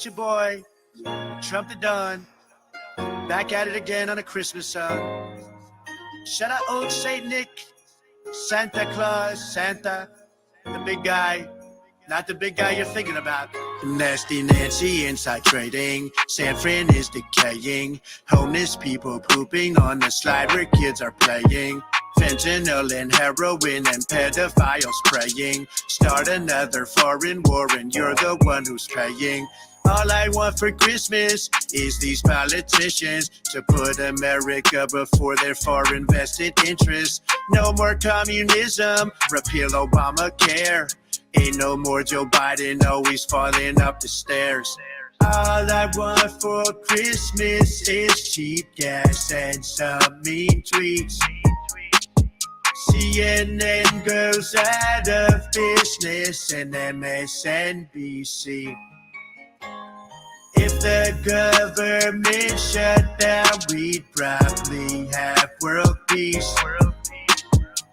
It's your boy, Trump the Don, back at it again on a Christmas song. Shout out old Saint Nick, Santa Claus, Santa, the big guy, not the big guy you're thinking about. Nasty Nancy inside trading, San Fran is decaying. Homeless people pooping on the slide where kids are playing. Fentanyl and heroin and pedophiles praying. Start another foreign war and you're the one who's paying. All I want for Christmas is these politicians to put America before their foreign vested interests. No more communism, repeal Obamacare. Ain't no more Joe Biden always falling up the stairs. All I want for Christmas is cheap gas and some mean tweets. CNN goes out of business and MSNBC. If the government shut down, we'd probably have world peace.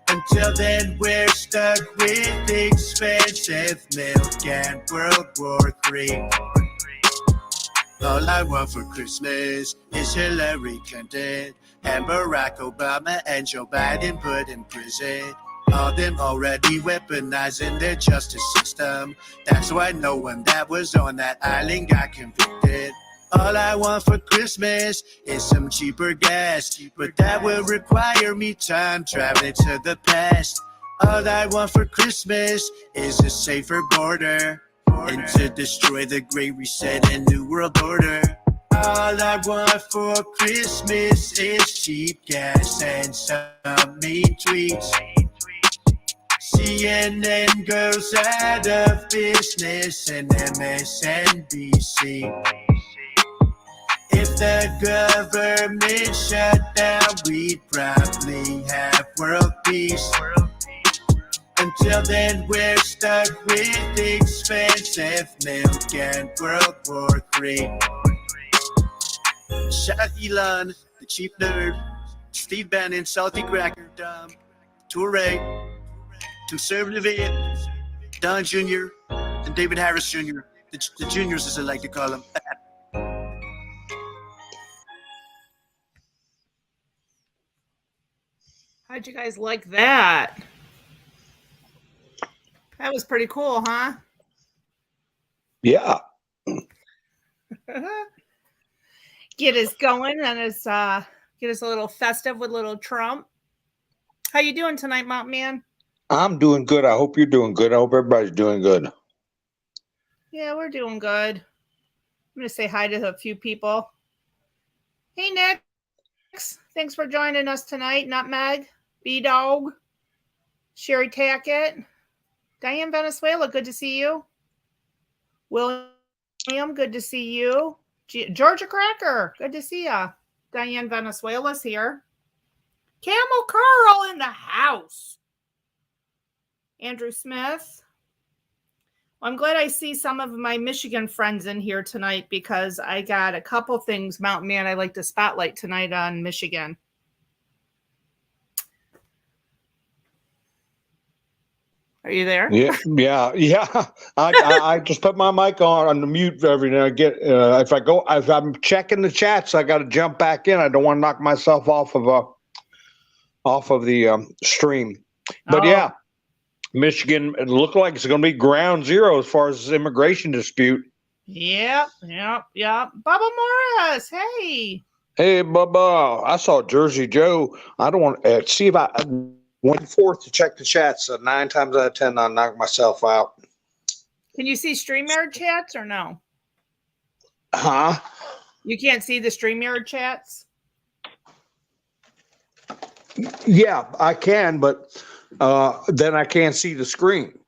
Until then, we're stuck with expensive milk and World War III. All I want for Christmas is Hillary Clinton and Barack Obama and Joe Biden put in prison. All them already weaponizing their justice system. That's why no one that was on that island got convicted. All I want for Christmas is some cheaper gas, but that will require me time traveling to the past. All I want for Christmas is a safer border and to destroy the Great Reset and New World Order. All I want for Christmas is cheap gas and some mean tweets. CNN goes out of business and MSNBC. If the government shut down, we'd probably have world peace. Until then, we're stuck with expensive milk and World War III. Shout out Elon, the cheap nerd, Steve Bannon, Salty Cracker, Dom, Toure, Conservative Idiot, Don Jr., and David Harris Jr., the juniors as I like to call them. How'd you guys like that? That was pretty cool, huh? Yeah. Get us going and get us a little festive with little Trump. How you doing tonight, Mountain Man? I'm doing good. I hope you're doing good. I hope everybody's doing good. Yeah, we're doing good. I'm going to say hi to a few people. Hey, Nick. Thanks for joining us tonight. Nutmeg, B-Dog, Sherry Tackett, Diane Venezuela, good to see you. William, good to see you. Georgia Cracker, good to see ya. Diane Venezuela's here. Camel Carl in the house. Andrew Smith. Well, I'm glad I see some of my Michigan friends in here tonight because I got a couple things, Mountain Man, I like to spotlight tonight on Michigan. Are you there? Yeah. I just put my mic on the mute every now and again. If I'm checking the chats, I got to jump back in. I don't want to knock myself off of the stream. But yeah, Michigan, it looked like it's going to be ground zero as far as this immigration dispute. Yep. Bubba Morris, hey. Hey, Bubba, I saw Jersey Joe. I don't want to see if I went forth to check the chats. 9 times out of 10, I knock myself out. Can you see StreamYard chats or no? Huh? You can't see the StreamYard chats? Yeah, I can, but then I can't see the screen.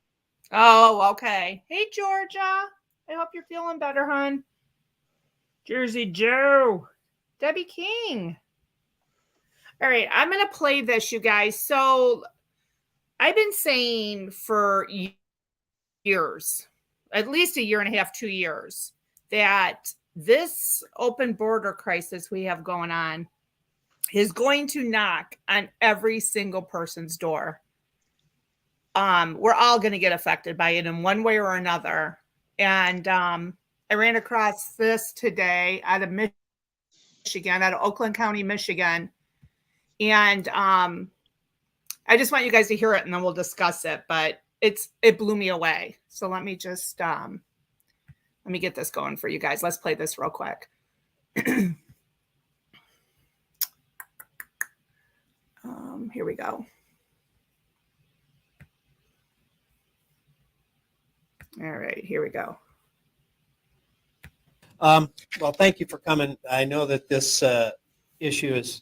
Oh, okay. Hey, Georgia. I hope you're feeling better, hon. Jersey Joe. Debbie King. All right, I'm going to play this, you guys. So I've been saying for years, at least a year and a half, 2 years, that this open border crisis we have going on is going to knock on every single person's door. We're all going to get affected by it in one way or another. And I ran across this today out of Michigan, out of Oakland County, Michigan. And I just want you guys to hear it and then we'll discuss it, but it blew me away. So let me just let me get this going for you guys. Let's play this real quick. Here we go. All right, here we go. Well, thank you for coming. I know that this issue has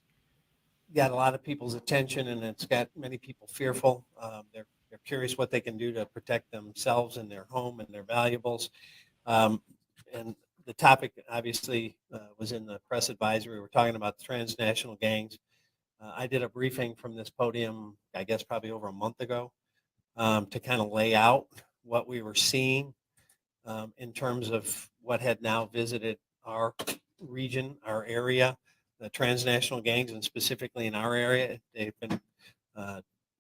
got a lot of people's attention, and it's got many people fearful. They're curious what they can do to protect themselves and their home and their valuables. And the topic, obviously, was in the press advisory. We're talking about the transnational gangs. I did a briefing from this podium, I guess, probably over a month ago, to kind of lay out what we were seeing in terms of what had now visited our region, our area, the transnational gangs, and specifically in our area. They've been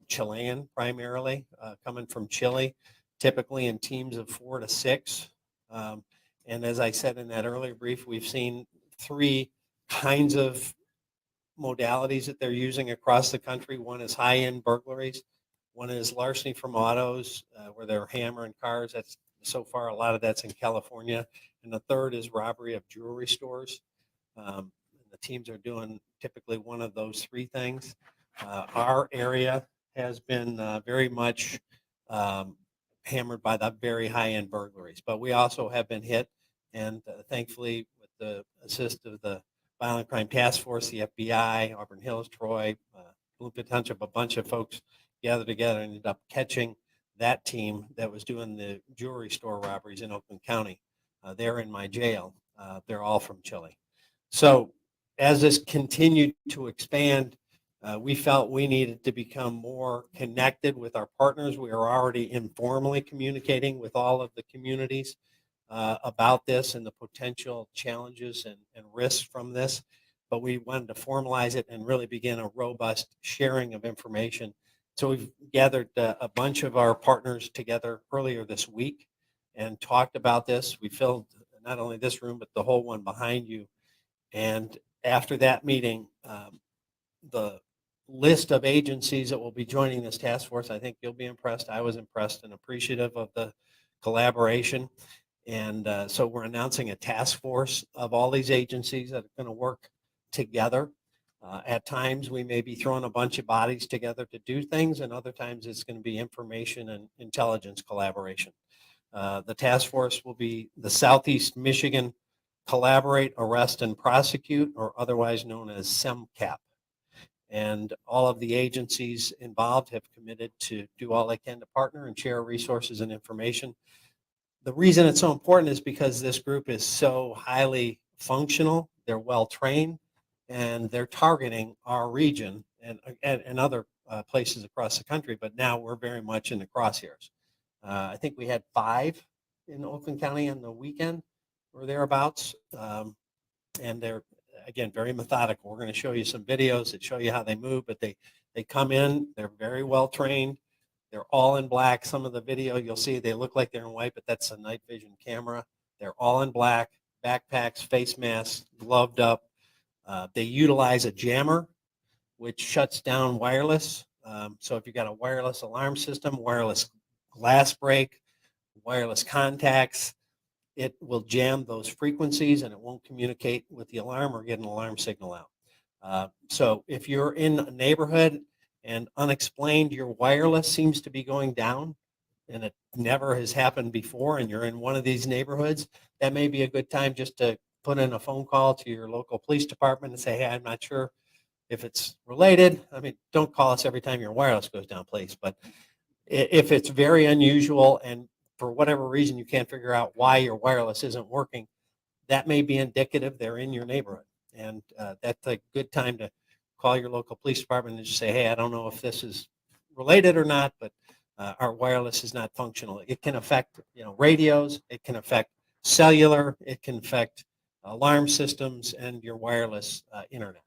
Chilean primarily, coming from Chile, typically in teams of 4 to 6. And as I said in that earlier brief, we've seen 3 kinds of modalities that they're using across the country. One is high-end burglaries. One is larceny from autos, where they're hammering cars. That's so far, a lot of that's in California. And the third is robbery of jewelry stores. The teams are doing typically one of those 3 things. Our area has been very much hammered by the very high-end burglaries, but we also have been hit. And thankfully, with the assist of the Violent Crime Task Force, the FBI, Auburn Hills, Troy, Bloomfield Township, a bunch of folks gathered together and ended up catching that team that was doing the jewelry store robberies in Oakland County. They're in my jail. They're all from Chile. So as this continued to expand, we felt we needed to become more connected with our partners. We are already informally communicating with all of the communities about this and the potential challenges and risks from this, but we wanted to formalize it and really begin a robust sharing of information. So we've gathered a bunch of our partners together earlier this week and talked about this. We filled not only this room, but the whole one behind you. And after that meeting, the list of agencies that will be joining this task force, I think you'll be impressed. I was impressed and appreciative of the collaboration. And so we're announcing a task force of all these agencies that are going to work together. At times, we may be throwing a bunch of bodies together to do things, and other times it's going to be information and intelligence collaboration. The task force will be the Southeast Michigan Collaborate, Arrest, and Prosecute, or otherwise known as SEMCAP. And all of the agencies involved have committed to do all they can to partner and share resources and information. The reason it's so important is because this group is so highly functional, they're well trained, and they're targeting our region and other places across the country, but now we're very much in the crosshairs. I think we had 5 in Oakland County on the weekend or thereabouts, and they're, again, very methodical. We're going to show you some videos that show you how they move, but they come in, they're very well trained. They're all in black. Some of the video you'll see, they look like they're in white, but that's a night vision camera. They're all in black, backpacks, face masks, gloved up. They utilize a jammer, which shuts down wireless. So if you've got a wireless alarm system, wireless glass break, wireless contacts, it will jam those frequencies and it won't communicate with the alarm or get an alarm signal out. So if you're in a neighborhood and unexplained, your wireless seems to be going down and it never has happened before, and you're in one of these neighborhoods, that may be a good time just to put in a phone call to your local police department and say, hey, I'm not sure if it's related. I mean, don't call us every time your wireless goes down, please. But if it's very unusual and for whatever reason you can't figure out why your wireless isn't working, that may be indicative they're in your neighborhood. And that's a good time to call your local police department and just say, hey, I don't know if this is related or not, but our wireless is not functional. It can affect, radios. It can affect cellular. It can affect alarm systems and your wireless internet.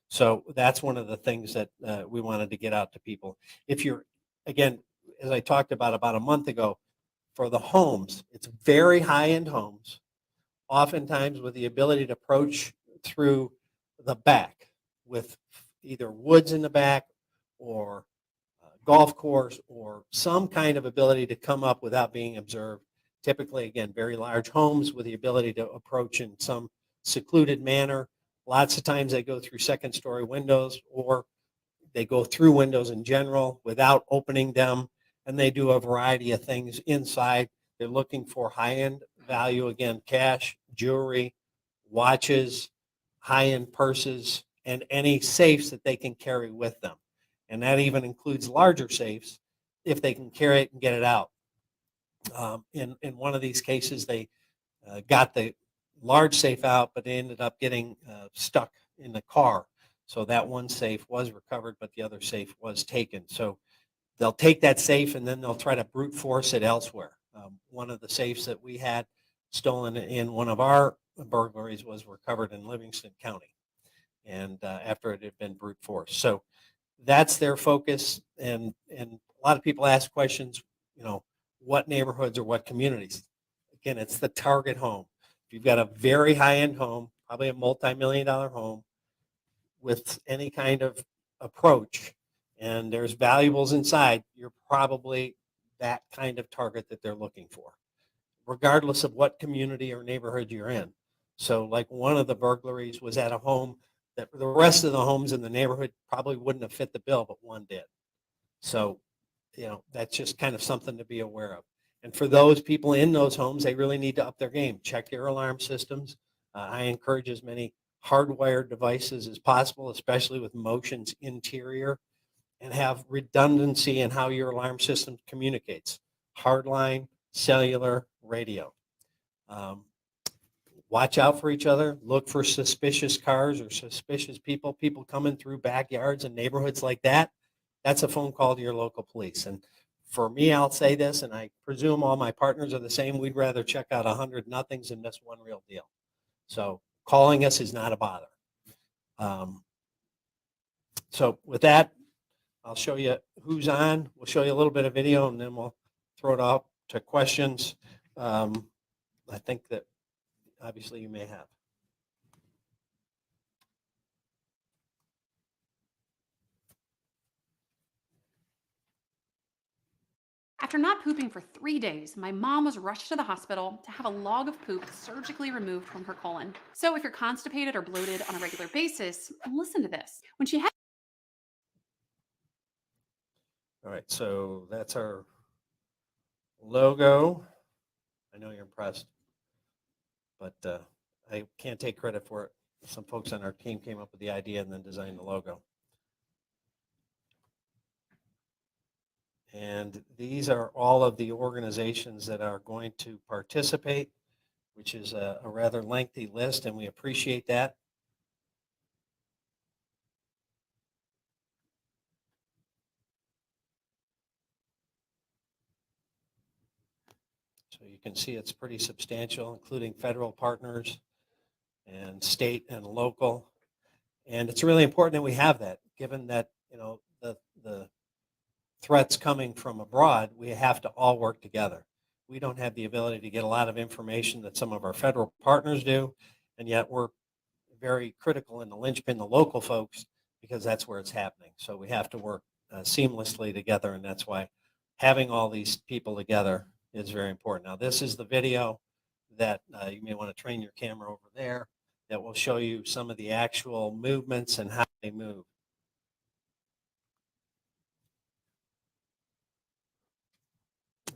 So that's one of the things that we wanted to get out to people. If you're, again, as I talked about a month ago, for the homes, it's very high-end homes oftentimes with the ability to approach through the back with either woods in the back or golf course or some kind of ability to come up without being observed. Typically, again, very large homes with the ability to approach in some secluded manner. Lots of times they go through second-story windows, or they go through windows in general without opening them, and they do a variety of things inside. They're looking for high-end value, again, cash, jewelry, watches, high-end purses, and any safes that they can carry with them. And that even includes larger safes if they can carry it and get it out. In one of these cases, they got the large safe out, but they ended up getting stuck in the car. So that one safe was recovered, but the other safe was taken. So they'll take that safe and then they'll try to brute force it elsewhere. One of the safes that we had stolen in one of our burglaries was recovered in Livingston County, and after it had been brute force. So that's their focus. And a lot of people ask questions, what neighborhoods or what communities? Again, it's the target home. If you've got a very high-end home, probably a multi-million-dollar home with any kind of approach, and there's valuables inside, you're probably that kind of target that they're looking for, regardless of what community or neighborhood you're in. So like one of the burglaries was at a home that the rest of the homes in the neighborhood probably wouldn't have fit the bill, but one did. So, that's just kind of something to be aware of. And for those people in those homes, they really need to up their game. Check your alarm systems. I encourage as many hardwired devices as possible, especially with motions interior, and have redundancy in how your alarm system communicates. Hardline, cellular, radio. Watch out for each other. Look for suspicious cars or suspicious people coming through backyards and neighborhoods like that. That's a phone call to your local police. And for me, I'll say this, and I presume all my partners are the same. We'd rather check out 100 nothings and miss one real deal. So calling us is not a bother. So with that, I'll show you who's on. We'll show you a little bit of video, and then we'll throw it out to questions. I think that obviously you may have. After not pooping for 3 days, my mom was rushed to the hospital to have a log of poop surgically removed from her colon. So if you're constipated or bloated on a regular basis, listen to this. When she had All right, so that's our logo. I know you're impressed, but I can't take credit for it. Some folks on our team came up with the idea and then designed the logo. And these are all of the organizations that are going to participate, which is a rather lengthy list, and we appreciate that. So you can see it's pretty substantial, including federal partners and state and local. And it's really important that we have that, given that, the threats coming from abroad, we have to all work together. We don't have the ability to get a lot of information that some of our federal partners do, and yet we're very critical in the linchpin, the local folks, because that's where it's happening. So we have to work seamlessly together, and that's why having all these people together is very important. Now, this is the video that you may want to train your camera over there that will show you some of the actual movements and how they move.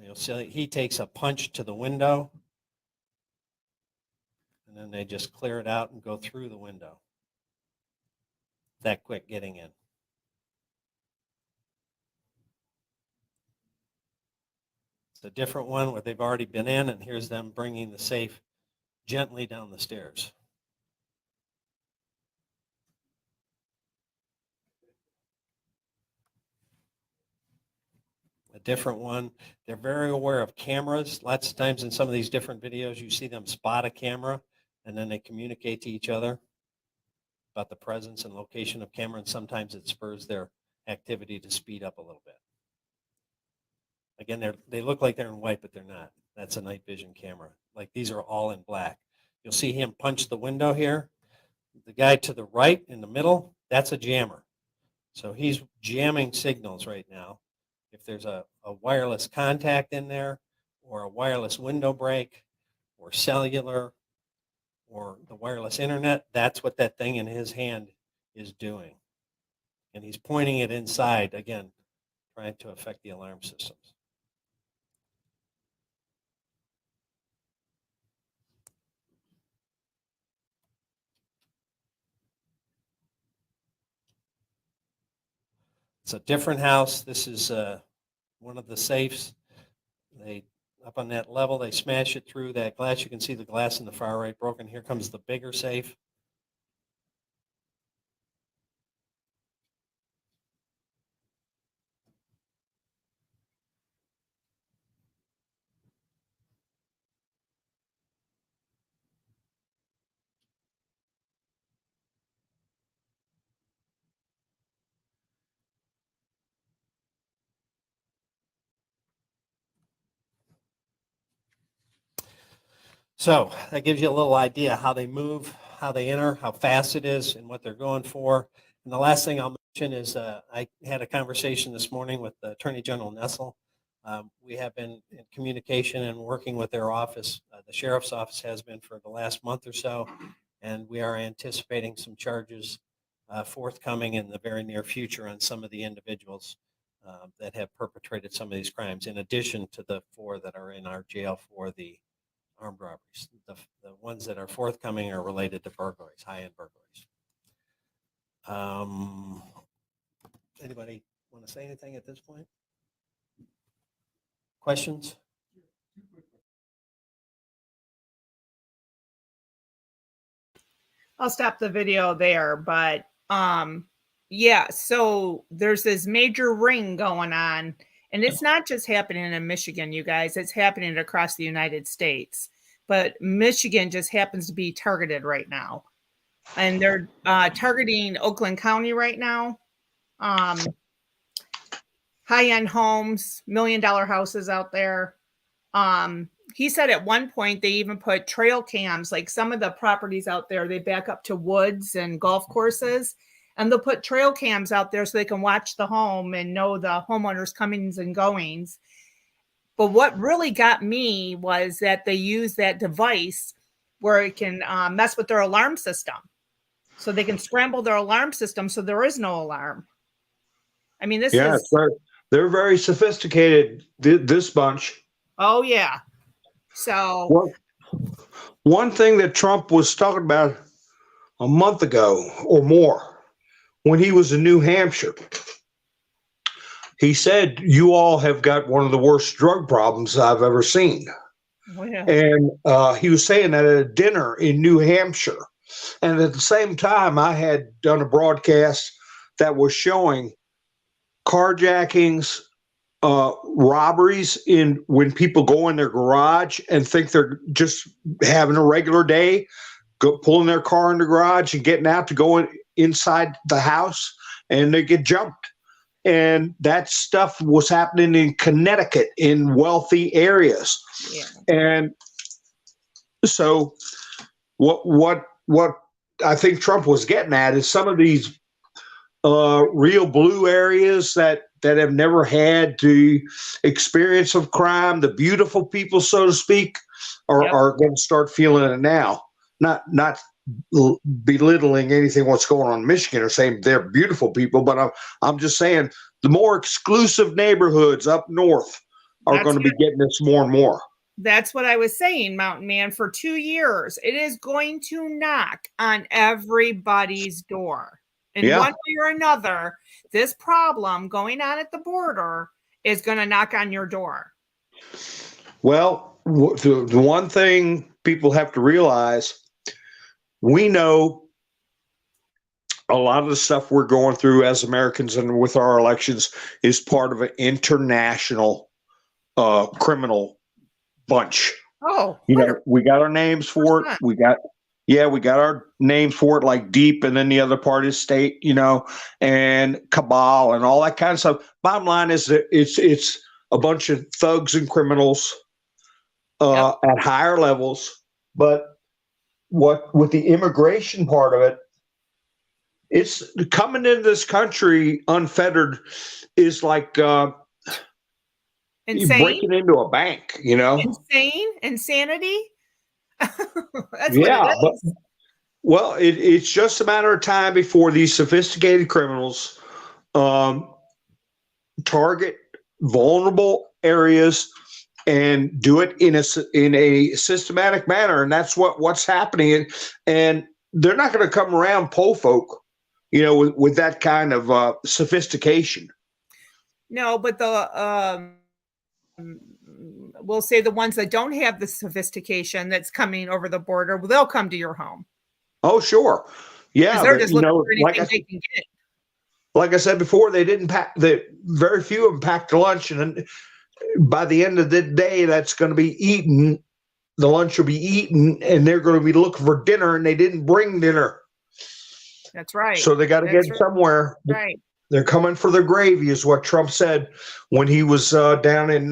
You'll see he takes a punch to the window, and then they just clear it out and go through the window. That quick getting in. It's a different one where they've already been in, and here's them bringing the safe gently down the stairs. A different one. They're very aware of cameras. Lots of times in some of these different videos, you see them spot a camera, and then they communicate to each other about the presence and location of camera, and sometimes it spurs their activity to speed up a little bit. Again, they look like they're in white, but they're not. That's a night vision camera. Like these are all in black. You'll see him punch the window here. The guy to the right in the middle, that's a jammer. So he's jamming signals right now. If there's a wireless contact in there, or a wireless window break, or cellular, or the wireless internet, that's what that thing in his hand is doing. And he's pointing it inside, again, trying to affect the alarm systems. It's a different house. This is one of the safes. They up on that level, they smash it through that glass. You can see the glass in the far right broken. Here comes the bigger safe. So that gives you a little idea how they move, how they enter, how fast it is, and what they're going for. And the last thing I'll mention is I had a conversation this morning with Attorney General Nestle. We have been in communication and working with their office. The sheriff's office has been for the last month or so, and we are anticipating some charges forthcoming in the very near future on some of the individuals that have perpetrated some of these crimes, in addition to the 4 that are in our jail for the armed robberies. The ones that are forthcoming are related to burglaries, high-end burglaries. Anybody want to say anything at this point? Questions? I'll stop the video there, but yeah, so there's this major ring going on, and it's not just happening in Michigan, you guys. It's happening across the United States. But Michigan just happens to be targeted right now. And they're targeting Oakland County right now. High-end homes, $1 million houses out there. He said at one point they even put trail cams, like some of the properties out there, they back up to woods and golf courses. And they'll put trail cams out there so they can watch the home and know the homeowners' comings and goings. But what really got me was that they use that device where it can mess with their alarm system. So they can scramble their alarm system so there is no alarm. I mean, this is... They're very sophisticated, this bunch. Oh, yeah. So... Well, one thing that Trump was talking about a month ago or more, when he was in New Hampshire, he said, you all have got one of the worst drug problems I've ever seen. Oh, yeah. And he was saying that at a dinner in New Hampshire. And at the same time, I had done a broadcast that was showing carjackings, robberies when people go in their garage and think they're just having a regular day, pulling their car in the garage and getting out to go inside the house, and they get jumped. And that stuff was happening in Connecticut in wealthy areas. Yeah. And so what I think Trump was getting at is some of these real blue areas that have never had the experience of crime, the beautiful people, so to speak, are going to start feeling it now. Not belittling anything what's going on in Michigan or saying they're beautiful people, but I'm just saying the more exclusive neighborhoods up north are going to be getting this more and more. That's what I was saying, Mountain Man. For 2 years, it is going to knock on everybody's door. In one way or another, this problem going on at the border is going to knock on your door. Well, the one thing people have to realize, we know a lot of the stuff we're going through as Americans and with our elections is part of an international criminal bunch. Oh, you know, we got our names for it. We got our names for it, like Deep, and then the other part is State, and Cabal and all that kind of stuff. Bottom line is that it's a bunch of thugs and criminals at higher levels, but what with the immigration part of it, it's coming into this country unfettered is like Insane, breaking into a bank, you know? insanity. That's what Yeah, it but is. well, it's just a matter of time before these sophisticated criminals target vulnerable areas and do it in a systematic manner, and that's what's happening. And they're not going to come around po folk, you know, with that kind of sophistication. No, but the we'll say the ones that don't have the sophistication that's coming over the border, they'll come to your home. Oh, sure, yeah. Because they're just You looking know, for anything they can get. like I said before, they didn't pack. Very few of them packed a lunch, and then by the end of the day, that's going to be eaten. The lunch will be eaten, and they're going to be looking for dinner, and they didn't bring dinner. That's right. So they got to get somewhere. Right. They're coming for their gravy, is what Trump said when he was down in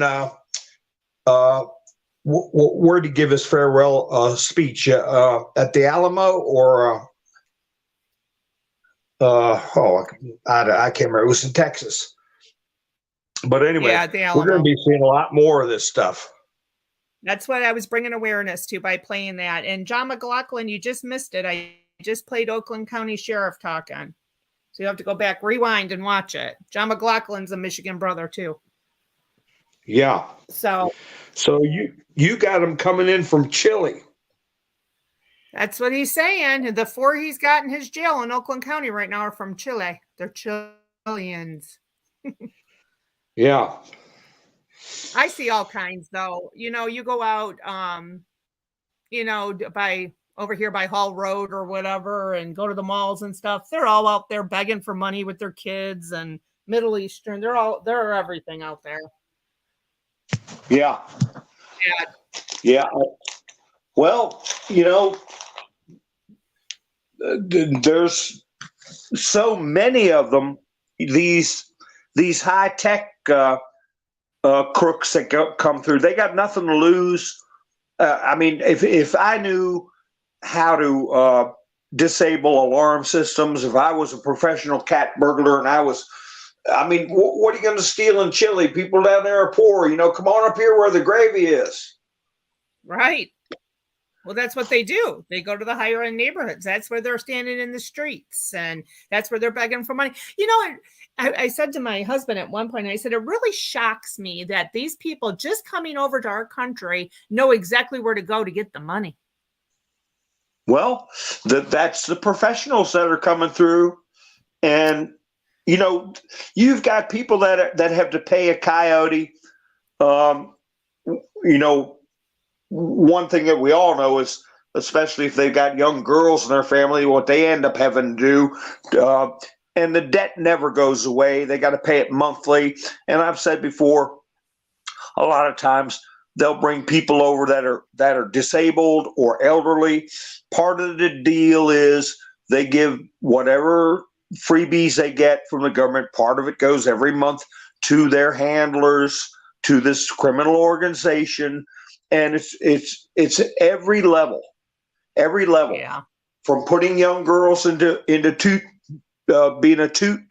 where did he give his farewell speech at the Alamo or I can't remember. It was in Texas. But anyway, yeah, we're going to be seeing a lot more of this stuff. That's what I was bringing awareness to by playing that. And John McLaughlin, you just missed it. I just played Oakland County Sheriff talking. So you have to go back, rewind, and watch it. John McLaughlin's a Michigan brother, too. Yeah. So you got him coming in from Chile. That's what he's saying. The 4 he's got in his jail in Oakland County right now are from Chile. They're Chileans. Yeah. I see all kinds, though. You know, you go out, you know, by over here by Hall Road or whatever and go to the malls and stuff. They're all out there begging for money with their kids and Middle Eastern. They're everything out there. Yeah. Yeah. Yeah. Well, you know, there's so many of them, these high tech crooks that come through. They got nothing to lose. I mean, if I knew how to disable alarm systems, if I was a professional cat burglar and I mean, what are you going to steal in Chile? People down there are poor. You know, come on up here where the gravy is. Right. Well, that's what they do. They go to the higher end neighborhoods. That's where they're standing in the streets, and that's where they're begging for money. You know, I said to my husband at one point, I said, it really shocks me that these people just coming over to our country know exactly where to go to get the money. Well, that's the professionals that are coming through. And, you know, you've got people that have to pay a coyote. You know, one thing that we all know is, especially if they've got young girls in their family, what they end up having to do. And the debt never goes away. They got to pay it monthly. And I've said before, a lot of times they'll bring people over that are disabled or elderly. Part of the deal is they give whatever freebies they get from the government. Part of it goes every month to their handlers, to this criminal organization. And it's every level, Yeah. from putting young girls into being a toot,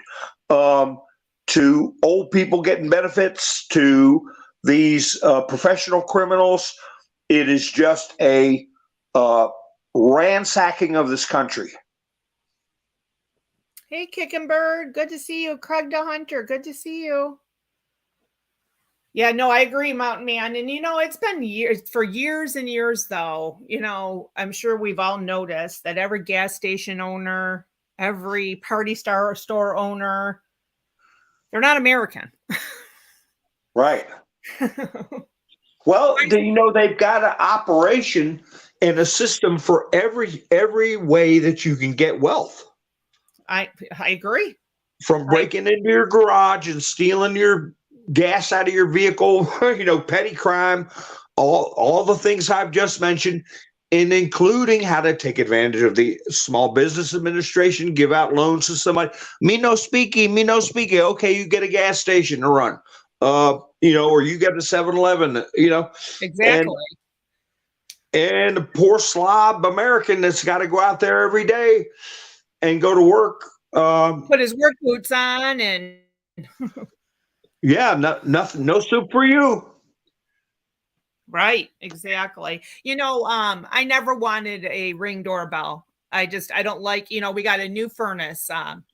to old people getting benefits, to these professional criminals. It is just a ransacking of this country. Hey, Kickin' Bird. Good to see you. Craig the Hunter. Good to see you. Yeah, no, I agree, Mountain Man. And, you know, it's been years and years, though. You know, I'm sure we've all noticed that every gas station owner, every party store owner, they're not American. Right. Well, you know, they've got an operation and a system for every way that you can get wealth. I agree. From breaking into your garage and stealing your gas out of your vehicle, you know, petty crime, all the things I've just mentioned, and including how to take advantage of the Small Business Administration, give out loans to somebody. Me no speaky. Okay, you get a gas station to run, you know, or you get a 7-Eleven, you know. Exactly. And the poor slob American that's got to go out there every day and go to work. Put his work boots on and Yeah, nothing, no soup for you. right, exactly. I never wanted a Ring doorbell. I don't like, we got a new furnace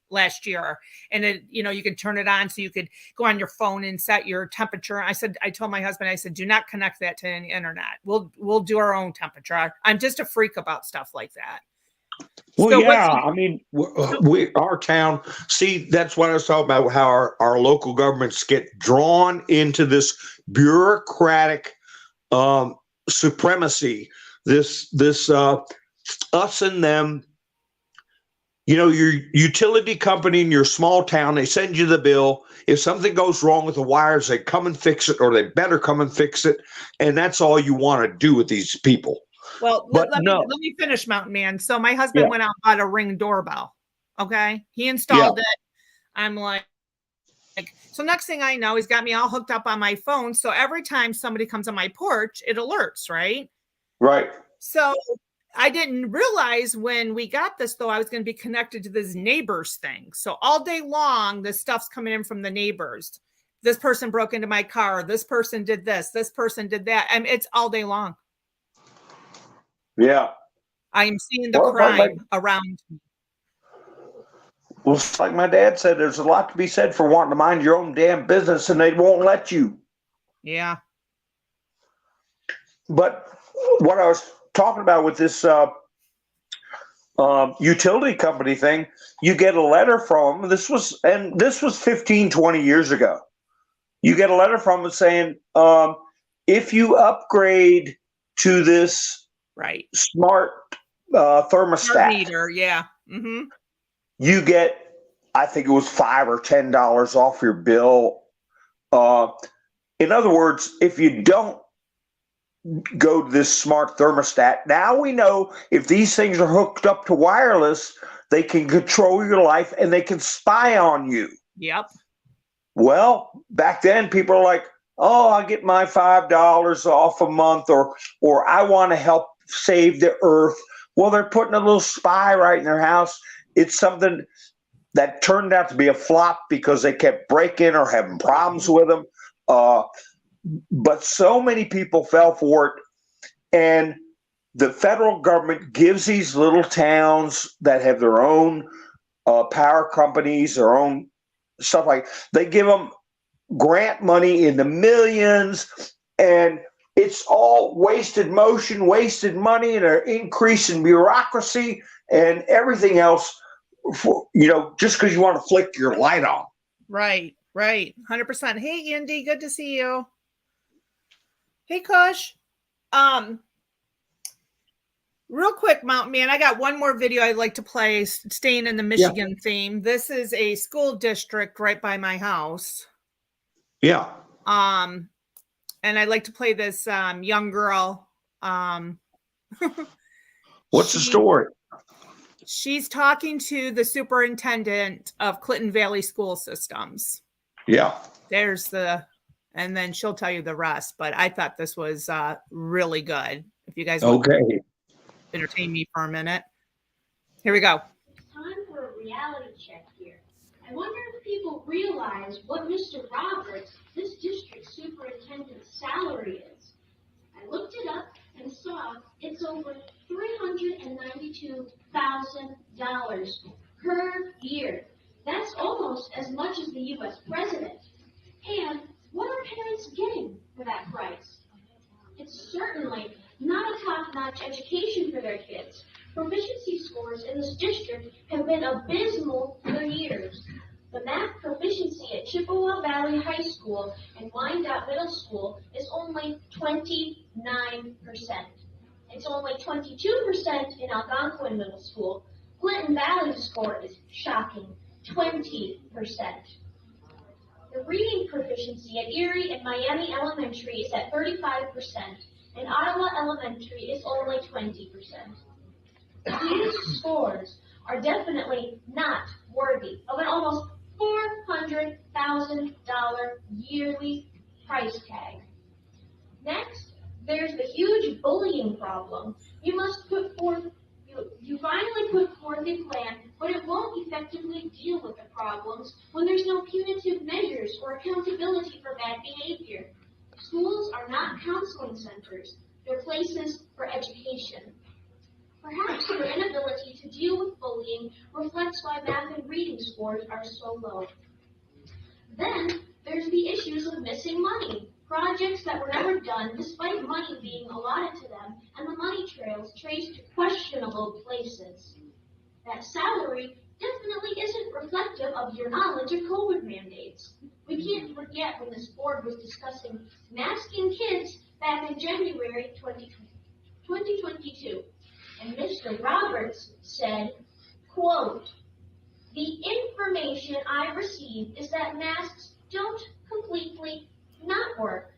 last year, and it, you could turn it on so you could go on your phone and set your temperature. I told my husband, I said, do not connect that to the internet. We'll do our own temperature. I'm just a freak about stuff like that. Well, So yeah, I mean, our town, see, that's what I was talking about, how our local governments get drawn into this bureaucratic supremacy, this us and them. Your utility company in your small town, they send you the bill. If something goes wrong with the wires, they come and fix it, or they better come and fix it. And that's all you want to do with these people. Well, let me finish, Mountain Man. So my husband went out and bought a Ring doorbell. Okay. He installed it. I'm like, so next thing I know, he's got me all hooked up on my phone. So every time somebody comes on my porch, it alerts, right? Right. So I didn't realize when we got this, though, I was going to be connected to this neighbors thing. So all day long, this stuff's coming in from the neighbors. This person broke into my car. This person did this. This person did that. And it's all day long. Yeah. I'm seeing the crime around me. Well, it's like my dad said, there's a lot to be said for wanting to mind your own damn business, and they won't let you. Yeah. But what I was talking about with this utility company thing, you get a letter from, this was 15, 20 years ago. You get a letter from them saying, if you upgrade to this smart thermostat, smart meter, yeah. Mm-hmm. You get, I think it was $5 or $10 off your bill. In other words, if you don't go to this smart thermostat, now we know if these things are hooked up to wireless, they can control your life and they can spy on you. Yep. Well, back then people are like, oh, I'll get my $5 off a month, or I want to help save the earth. Well, they're putting a little spy right in their house. It's something that turned out to be a flop because they kept breaking or having problems with them. But so many people fell for it. And the federal government gives these little towns that have their own power companies, their own stuff they give them grant money in the millions, and it's all wasted motion, wasted money, and an increase in bureaucracy and everything else, just because you want to flick your light on. Right. 100%. Hey, Andy, good to see you. Hey, Kush. Real quick, Mountain Man, I got one more video I'd like to play, staying in the Michigan theme. This is a school district right by my house. Yeah. And I'd like to play this young girl. What's the story? She's talking to the superintendent of Clinton Valley School Systems. Yeah. And then she'll tell you the rest. But I thought this was really good. If you guys entertain me for a minute. Here we go. Time for a reality check here. I wonder if people realize what Mr. Roberts, this district superintendent's salary is. I looked it up and saw it's over $392,000 per year. That's almost as much as the U.S. president. And what are parents getting for that price? It's certainly not a top-notch education for their kids. Proficiency scores in this district have been abysmal for years. The math proficiency at Chippewa Valley High School and Wyandotte Middle School is only 29%. It's only 22% in Algonquin Middle School. Clinton Valley's score is shocking, 20%. The reading proficiency at Erie and Miami Elementary is at 35%, and Ottawa Elementary is only 20%. These scores are definitely not worthy of an almost $400,000 yearly price tag. Next, There's the huge bullying problem. You must put forth, you finally put forth a plan, but it won't effectively deal with the problems when there's no punitive measures or accountability for bad behavior. Schools are not counseling centers. They're places for education. Perhaps your inability to deal with bullying reflects why math and reading scores are so low. Then there's the issues of missing money. Projects that were never done despite money being allotted to them, and the money trails traced to questionable places. That salary definitely isn't reflective of your knowledge of COVID mandates. We can't forget when this board was discussing masking kids back in January 2022. And Mr. Roberts said, quote, "The information I received is that masks don't completely not work.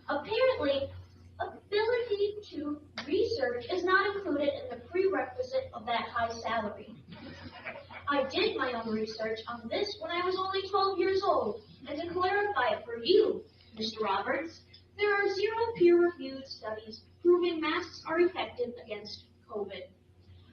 Apparently, ability to research is not included in the prerequisite of that high salary. I did my own research on this when I was only 12 years old, and to clarify it for you, Mr. Roberts, there are 0 peer-reviewed studies proving masks are effective against COVID.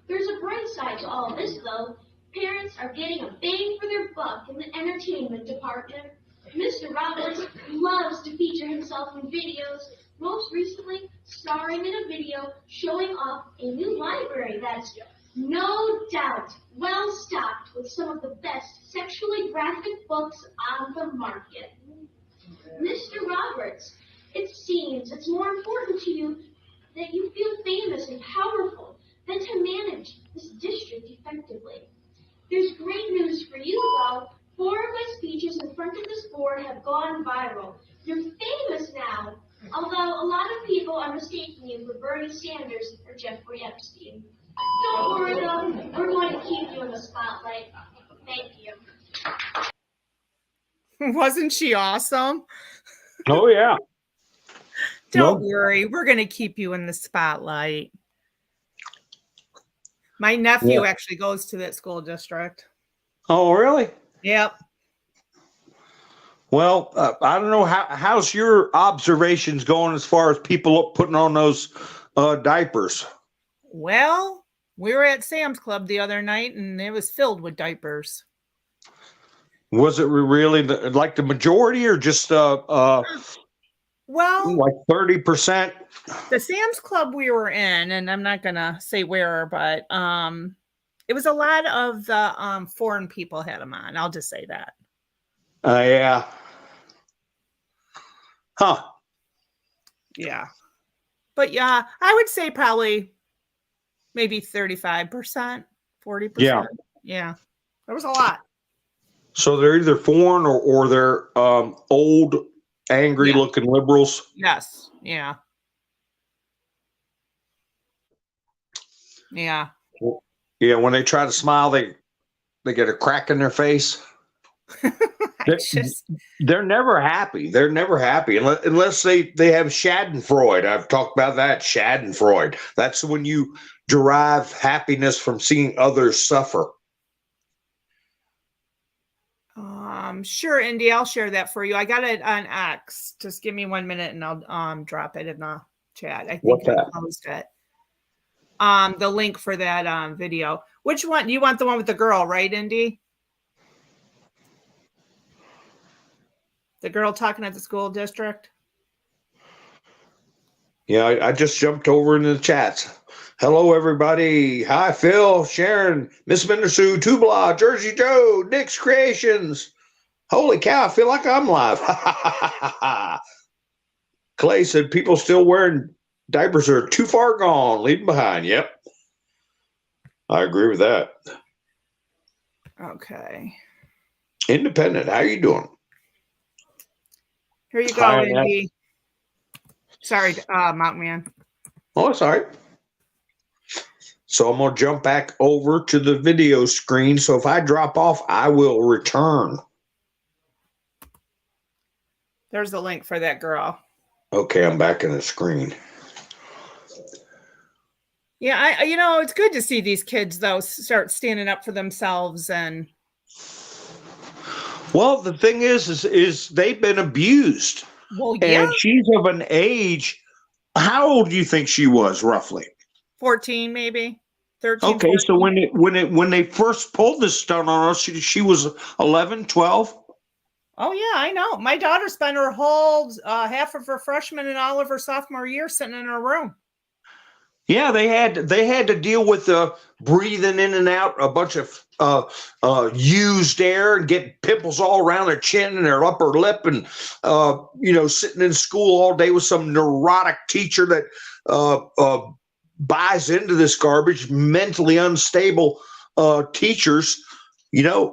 There's a bright side to all this, though. Parents are getting a bang for their buck in the entertainment department. Mr. Roberts loves to feature himself in videos, most recently starring in a video showing off a new library that's no doubt well stocked with some of the best sexually graphic books on the market. Mr. Roberts, it seems it's more important to you that you feel famous and powerful than to manage this district effectively. There's great news for you, though. 4 of my speeches in front of this board have gone viral. You're famous now, although a lot of people are mistaking you for Bernie Sanders or Jeffrey Epstein. Don't worry, though. We're going to keep you in the spotlight. Thank you. Wasn't she awesome? Oh, yeah. Don't worry, we're going to keep you in the spotlight. My nephew actually goes to that school district. Oh, really? Yep. Well, I don't know how's your observations going as far as people putting on those diapers. Well, we were at Sam's Club the other night, and it was filled with diapers. Was it really like the majority, or just Well, like 30%? the Sam's Club we were in, and I'm not gonna say where, but it was a lot of the foreign people had them on. I'll just say that. Yeah. Huh. Yeah. But yeah, I would say probably maybe 35%, 40%. Yeah. Yeah. There was a lot. So they're either foreign or they're old, angry-looking liberals. Yes. Yeah. Yeah. Yeah, when they try to smile, they get a crack in their face. They're never happy. They're never happy unless they have Schadenfreude. I've talked about that, Schadenfreude. That's when you derive happiness from seeing others suffer. Sure, Indy, I'll share that for you. I got it on X. Just give me 1 minute and I'll drop it in the chat. I think What's that? I posted it. The link for that video. Which one? You want the one with the girl, right, Indy? The girl talking at the school district? Yeah, I just jumped over into the chats. Hello, everybody. Hi, Phil, Sharon, Miss Mindersu, Tubla, Jersey Joe, Nick's Creations. Holy cow, I feel like I'm live. Clay said people still wearing diapers are too far gone, leaving behind. Yep. I agree with that. Okay. Independent, how you doing? Here you go, Hi, Indy. Sorry, Mountain Man. Oh, it's all right. So I'm going to jump back over to the video screen. So if I drop off, I will return. There's the link for that girl. Okay, I'm back in the screen. Yeah, it's good to see these kids, though, start standing up for themselves. And well, the thing is they've been abused. Well, yeah. And she's of an age How old do you think she was roughly? 14, maybe 13, Okay, so 14. when they first pulled this stunt on us, she was 11, 12. Oh yeah, I know. My daughter spent her whole half of her freshman and all of her sophomore year sitting in her room. Yeah, they had to deal with breathing in and out a bunch of used air and get pimples all around their chin and their upper lip, and sitting in school all day with some neurotic teacher that buys into this garbage. Mentally unstable teachers, they're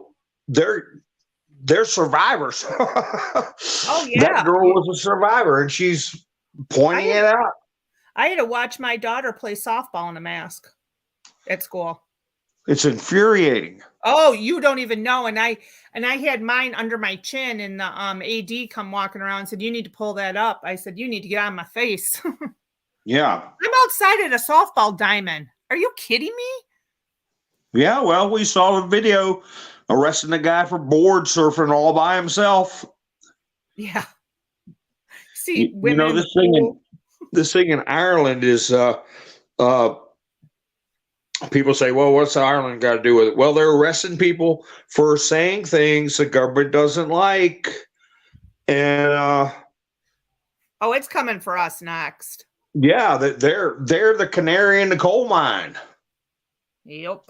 survivors. Oh That yeah. girl was a survivor, and she's pointing it out. I had to watch my daughter play softball in a mask at school. It's infuriating. Oh, you don't even know. And I had mine under my chin, and the AD come walking around and said, "You need to pull that up." I said, "You need to get on my face." Yeah. I'm outside at a softball diamond. Are you kidding me? Yeah, well, we saw the video arresting the guy for board surfing all by himself. Yeah. See, You know, this thing in Ireland is people say, well, what's Ireland got to do with it? Well, they're arresting people for saying things the government doesn't like. And oh, it's coming for us next. Yeah, they're the canary in the coal mine. Yep.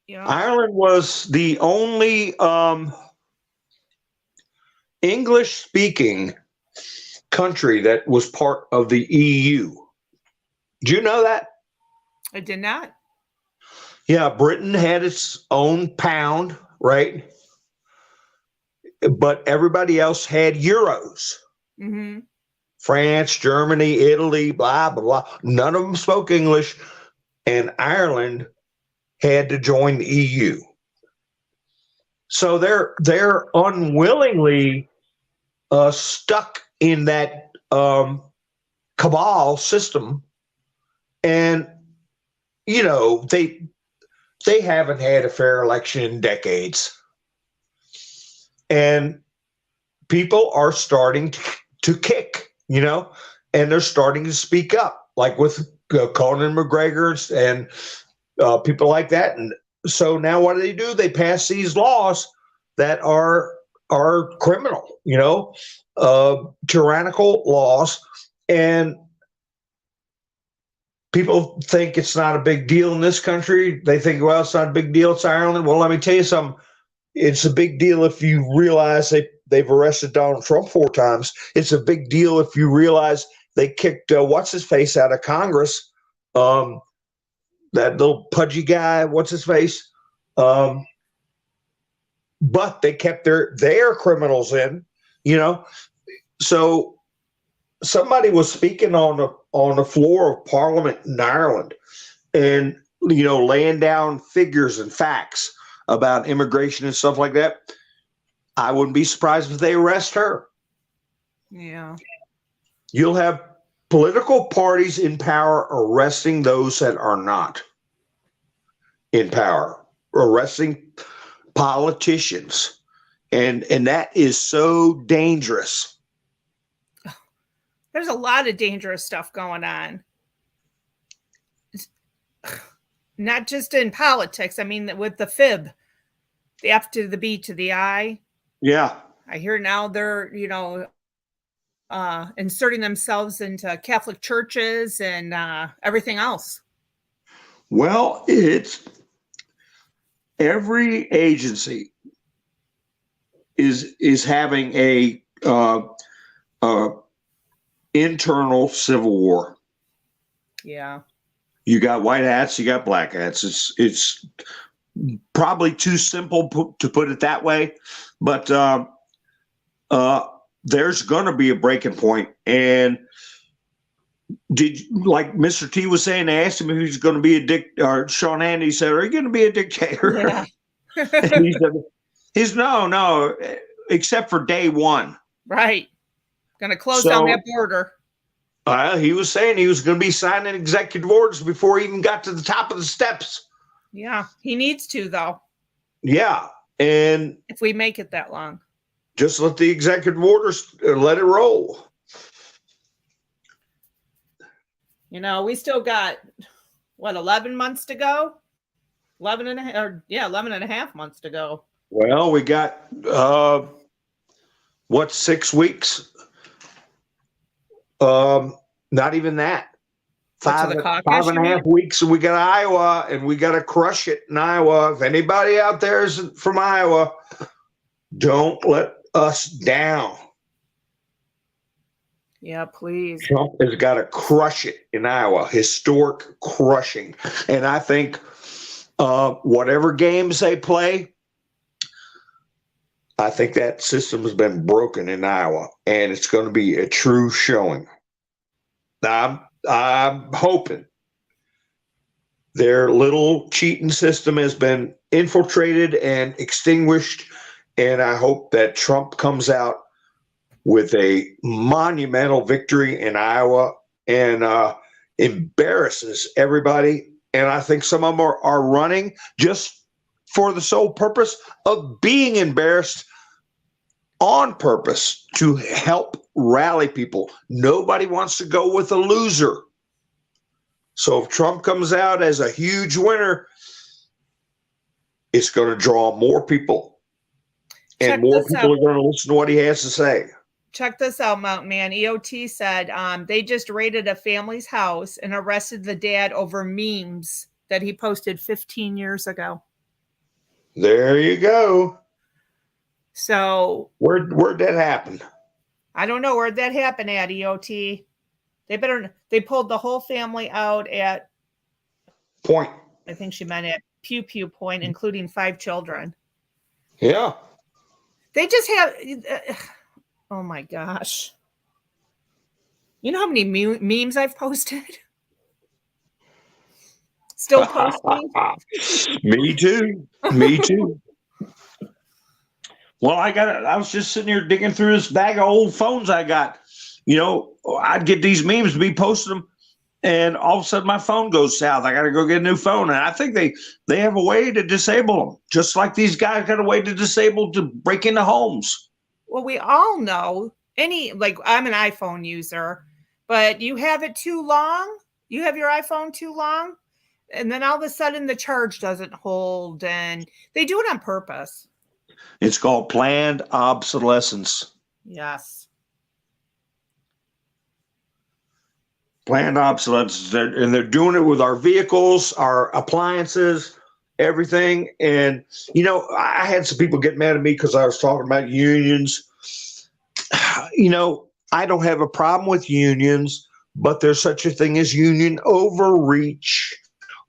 Yeah. Ireland was the only English-speaking country that was part of the EU. Do you know that? I did not. Yeah, Britain had its own pound, right? But everybody else had euros. Mm-hmm. France, Germany, Italy, blah, blah, blah. None of them spoke English, and Ireland had to join the EU. So they're unwillingly stuck in that cabal system, and they haven't had a fair election in decades, and people are starting to kick, and they're starting to speak up, like with Conor McGregor and people like that. And so now what do? They pass these laws that are criminal, tyrannical laws, and people think it's not a big deal in this country. They think, well, it's not a big deal. It's Ireland. Well, let me tell you something. It's a big deal if you realize they've arrested Donald Trump 4 times. It's a big deal if you realize they kicked what's-his-face out of Congress. That little pudgy guy, what's-his-face. But they kept their criminals in, So somebody was speaking on the floor of Parliament in Ireland, and laying down figures and facts about immigration and stuff like that. I wouldn't be surprised if they arrest her. Yeah. You'll have political parties in power arresting those that are not in power, arresting politicians. And that is so dangerous. There's a lot of dangerous stuff going on. Not just in politics. I mean, with the fib, the F to the B to the I. Yeah. I hear now they're, inserting themselves into Catholic churches and everything else. Well, it's every agency is having a internal civil war. Yeah. You got white hats, you got black hats. It's probably too simple to put it that way, but there's going to be a breaking point. And like Mr. T was saying, they asked him if he was going to be a or Sean Hannity said, "Are you going to be a dictator?" Yeah. And he said, no, except for day one. Right. Going to close down that border. He was saying he was going to be signing executive orders before he even got to the top of the steps. Yeah, he needs to, though. Yeah, and if we make it that long, just let the executive orders let it roll. We still got, 11 months to go? 11 and a half, 11 and a half months to go. Well, we got, 6 weeks? Not even that. To the caucus, 5.5 weeks, and we got Iowa, and we got to crush it in Iowa. If anybody out there is from Iowa, don't let us down. Yeah, please. Trump has got to crush it in Iowa. Historic crushing. And I think whatever games they play, I think that system has been broken in Iowa, and it's going to be a true showing. I'm hoping their little cheating system has been infiltrated and extinguished, and I hope that Trump comes out with a monumental victory in Iowa and embarrasses everybody. And I think some of them are running just for the sole purpose of being embarrassed on purpose to help rally people. Nobody wants to go with a loser. So if Trump comes out as a huge winner, it's going to draw more people. And more people are going to listen to what he has to say. Check this out, Mountain Man. EOT said they just raided a family's house and arrested the dad over memes that he posted 15 years ago. There you go. So where'd that happen? I don't know where'd that happen at, EOT. They pulled the whole family out at Point. I think she meant at Pew Pew Point, including 5 children. Yeah. They just have oh my gosh. You know how many memes I've posted? Still posting? Me too. Me too. Well, I was just sitting here digging through this bag of old phones I got. I'd get these memes to be posting them, and all of a sudden my phone goes south. I got to go get a new phone. And I think they have a way to disable them, just like these guys got a way to break into homes. Well, we all know I'm an iPhone user, but you have it too long. You have your iPhone too long, and then all of a sudden the charge doesn't hold, and they do it on purpose. It's called planned obsolescence. Yes. Planned obsolescence. They're doing it with our vehicles, our appliances, everything. And, I had some people get mad at me because I was talking about unions. I don't have a problem with unions, but there's such a thing as union overreach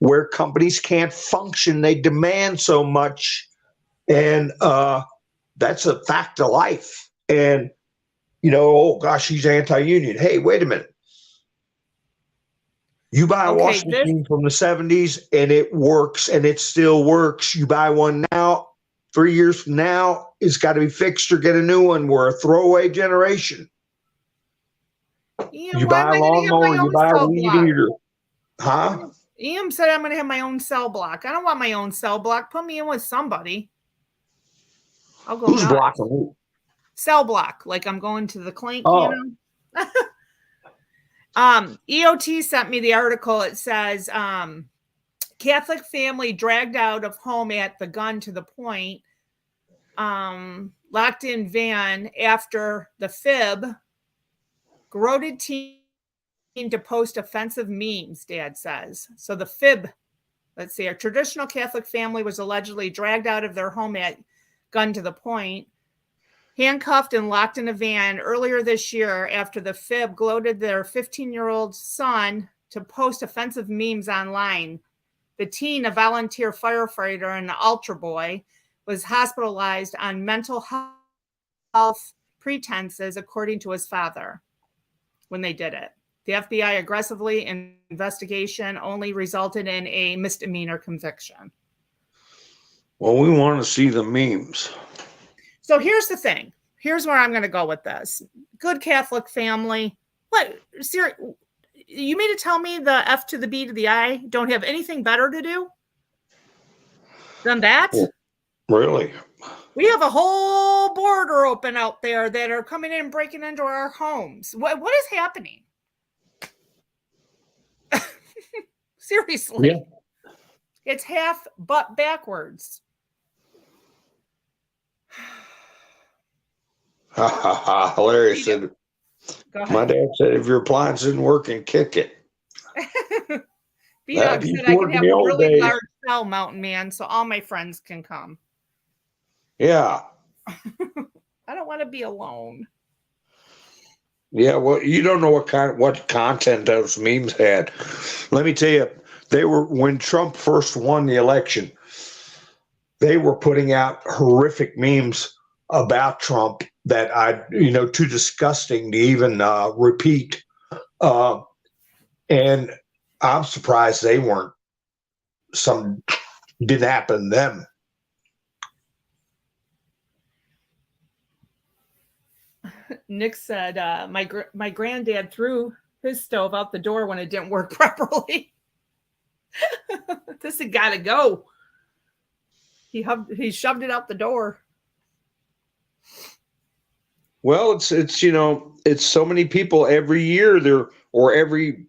where companies can't function. They demand so much. And that's a fact of life. And, oh gosh, he's anti-union. Hey, wait a minute. You buy a washing machine from the 70s and it works, and it still works. You buy one now, 3 years from now, it's got to be fixed or get a new one. We're a throwaway generation. Ian, you buy a lawnmower, you buy a weed eater. Huh? Ian said I'm going to have my own cell block. I don't want my own cell block. Put me in with somebody. I'll go. Who's blocking who? Cell block. Like I'm going to the clink, EOT sent me the article. It says Catholic family dragged out of home at the gun to the point, locked in van after the fib, garroted teen to post offensive memes, Dad says. So the fib, let's see, a traditional Catholic family was allegedly dragged out of their home at gun to the point, handcuffed and locked in a van earlier this year after the fib gloated their 15-year-old son to post offensive memes online. The teen, a volunteer firefighter and an altar boy, was hospitalized on mental health pretenses, according to his father, when they did it. The FBI aggressively investigation only resulted in a misdemeanor conviction. Well, we want to see the memes. So here's the thing. Here's where I'm going to go with this. Good Catholic family. What? You mean to tell me the F to the B to the I don't have anything better to do than that? Really? We have a whole border open out there that are coming in, breaking into our homes. What is happening? Seriously. Yeah. It's half butt backwards. Ha ha ha! Hilarious. Go My ahead. dad said, if your appliance didn't work, and kick it. B-Dog Used said to I work can in have the a old really days. large cell, Mountain Man, so all my friends can come. Yeah. I don't want to be alone. Yeah, well, you don't know what content those memes had. Let me tell you, they were when Trump first won the election, they were putting out horrific memes about Trump that too disgusting to even repeat. And I'm surprised they weren't. Some didn't happen to them. Nick said, my granddad threw his stove out the door when it didn't work properly. This has got to go. He shoved it out the door. Well, it's so many people every year every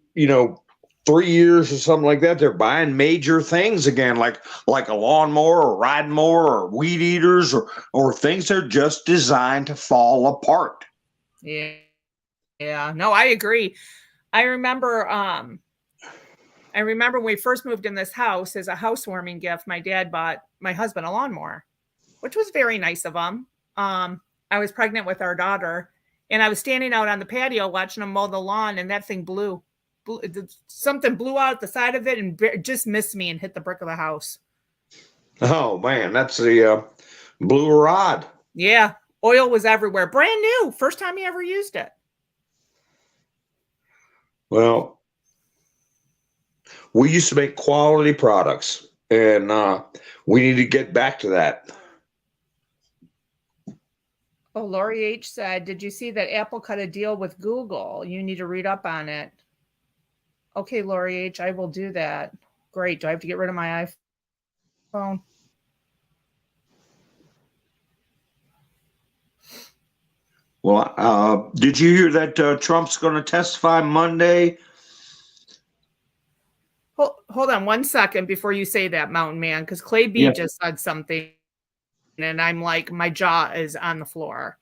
3 years or something like that. They're buying major things again, like a lawnmower or riding mower or weed eaters or things that are just designed to fall apart. Yeah. No, I agree. I remember when we first moved in this house as a housewarming gift, my dad bought my husband a lawnmower, which was very nice of him. I was pregnant with our daughter, and I was standing out on the patio watching him mow the lawn, and that thing something blew out the side of it and just missed me and hit the brick of the house. Oh man, that's the blue rod. Yeah, oil was everywhere, brand new, first time he ever used it. Well, we used to make quality products, and we need to get back to that. Oh, Lori H said, did you see that Apple cut a deal with Google? You need to read up on it. Okay, Lori H, I will do that. Great. Do I have to get rid of my iPhone? Well, did you hear that Trump's going to testify Monday? Hold on 1 second before you say that, Mountain Man, because Clay B just said something, and I'm like, my jaw is on the floor.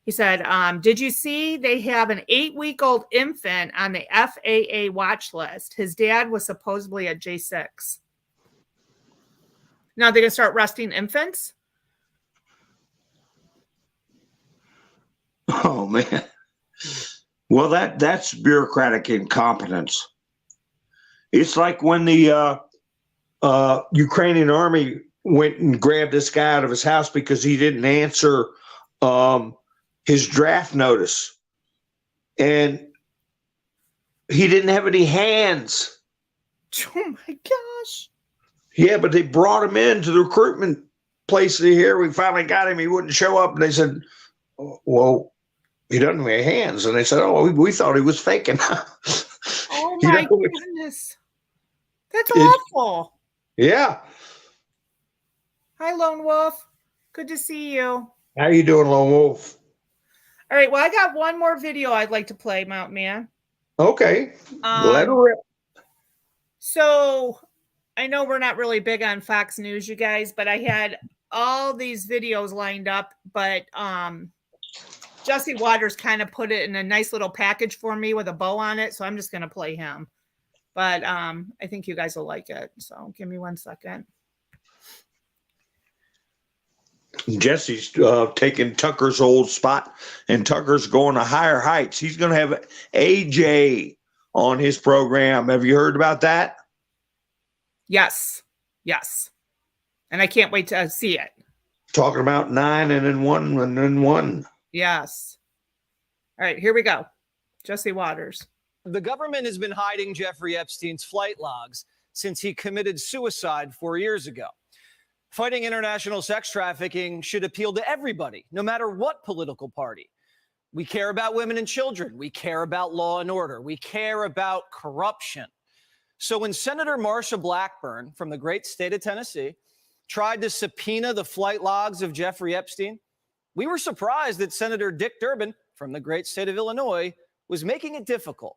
He said, did you see they have an 8-week-old infant on the FAA watch list? His dad was supposedly at J6. Now they're going to start arresting infants? Oh, man. Well, that's bureaucratic incompetence. It's like when the Ukrainian army went and grabbed this guy out of his house because he didn't answer his draft notice, and he didn't have any hands. Oh my gosh. Yeah, but they brought him into the recruitment place here. We finally got him. He wouldn't show up. And they said, well, he doesn't have any hands. And they said, oh, we thought he was faking. Oh my goodness. That's awful. Yeah. Hi, Lone Wolf. Good to see you. How you doing, Lone Wolf? All right. Well, I got one more video I'd like to play, Mountain Man. Okay. Let her rip. So I know we're not really big on Fox News, you guys, but I had all these videos lined up, but Jesse Waters kind of put it in a nice little package for me with a bow on it. So I'm just going to play him. But I think you guys will like it. So give me 1 second. Jesse's taking Tucker's old spot, and Tucker's going to higher heights. He's going to have AJ on his program. Have you heard about that? Yes. And I can't wait to see it. Talking about 9 and then 1 and then 1. Yes. All right, here we go. Jesse Waters. The government has been hiding Jeffrey Epstein's flight logs since he committed suicide 4 years ago. Fighting international sex trafficking should appeal to everybody, no matter what political party. We care about women and children. We care about law and order. We care about corruption. So when Senator Marsha Blackburn from the great state of Tennessee tried to subpoena the flight logs of Jeffrey Epstein, we were surprised that Senator Dick Durbin from the great state of Illinois was making it difficult.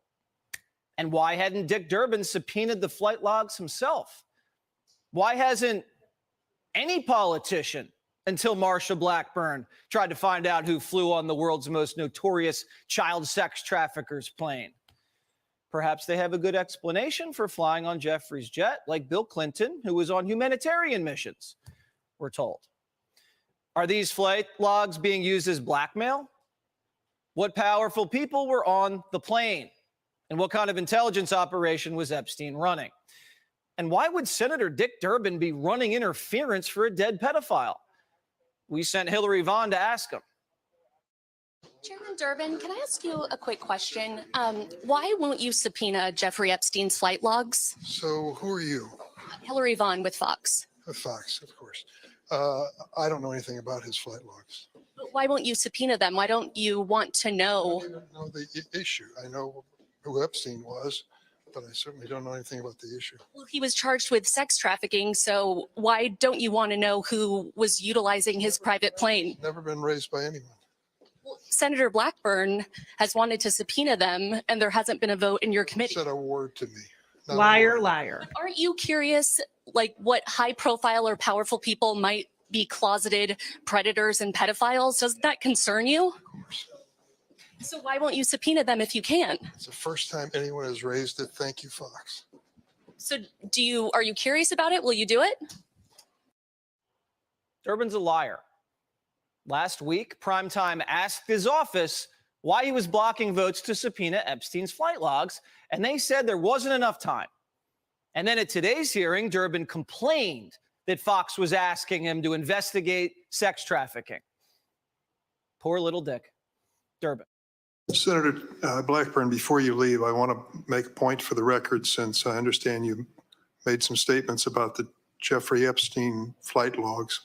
And why hadn't Dick Durbin subpoenaed the flight logs himself? Why hasn't any politician until Marsha Blackburn tried to find out who flew on the world's most notorious child sex trafficker's plane? Perhaps they have a good explanation for flying on Jeffrey's jet, like Bill Clinton, who was on humanitarian missions, we're told. Are these flight logs being used as blackmail? What powerful people were on the plane? And what kind of intelligence operation was Epstein running? And why would Senator Dick Durbin be running interference for a dead pedophile? We sent Hillary Vaughn to ask him. Chairman Durbin, can I ask you a quick question? Why won't you subpoena Jeffrey Epstein's flight logs? So who are you? Hillary Vaughn with Fox. With Fox, of course. I don't know anything about his flight logs. But why won't you subpoena them? Why don't you want to know? I don't know the issue. I know who Epstein was, but I certainly don't know anything about the issue. Well, he was charged with sex trafficking, so why don't you want to know who was utilizing his private plane? Never been raised by anyone. Well, Senator Blackburn has wanted to subpoena them, and there hasn't been a vote in your committee. Said a word to me. Not a Liar, word. liar. Aren't you curious, like what high profile or powerful people might be closeted predators and pedophiles? Doesn't that concern you? Of course. So why won't you subpoena them if you can? It's the first time anyone has raised it. Thank you, Fox. So are you curious about it? Will you do it? Durbin's a liar. Last week, Primetime asked his office why he was blocking votes to subpoena Epstein's flight logs, and they said there wasn't enough time. And then at today's hearing, Durbin complained that Fox was asking him to investigate sex trafficking. Poor little Dick. Durbin. Senator Blackburn, before you leave, I want to make a point for the record, since I understand you made some statements about the Jeffrey Epstein flight logs.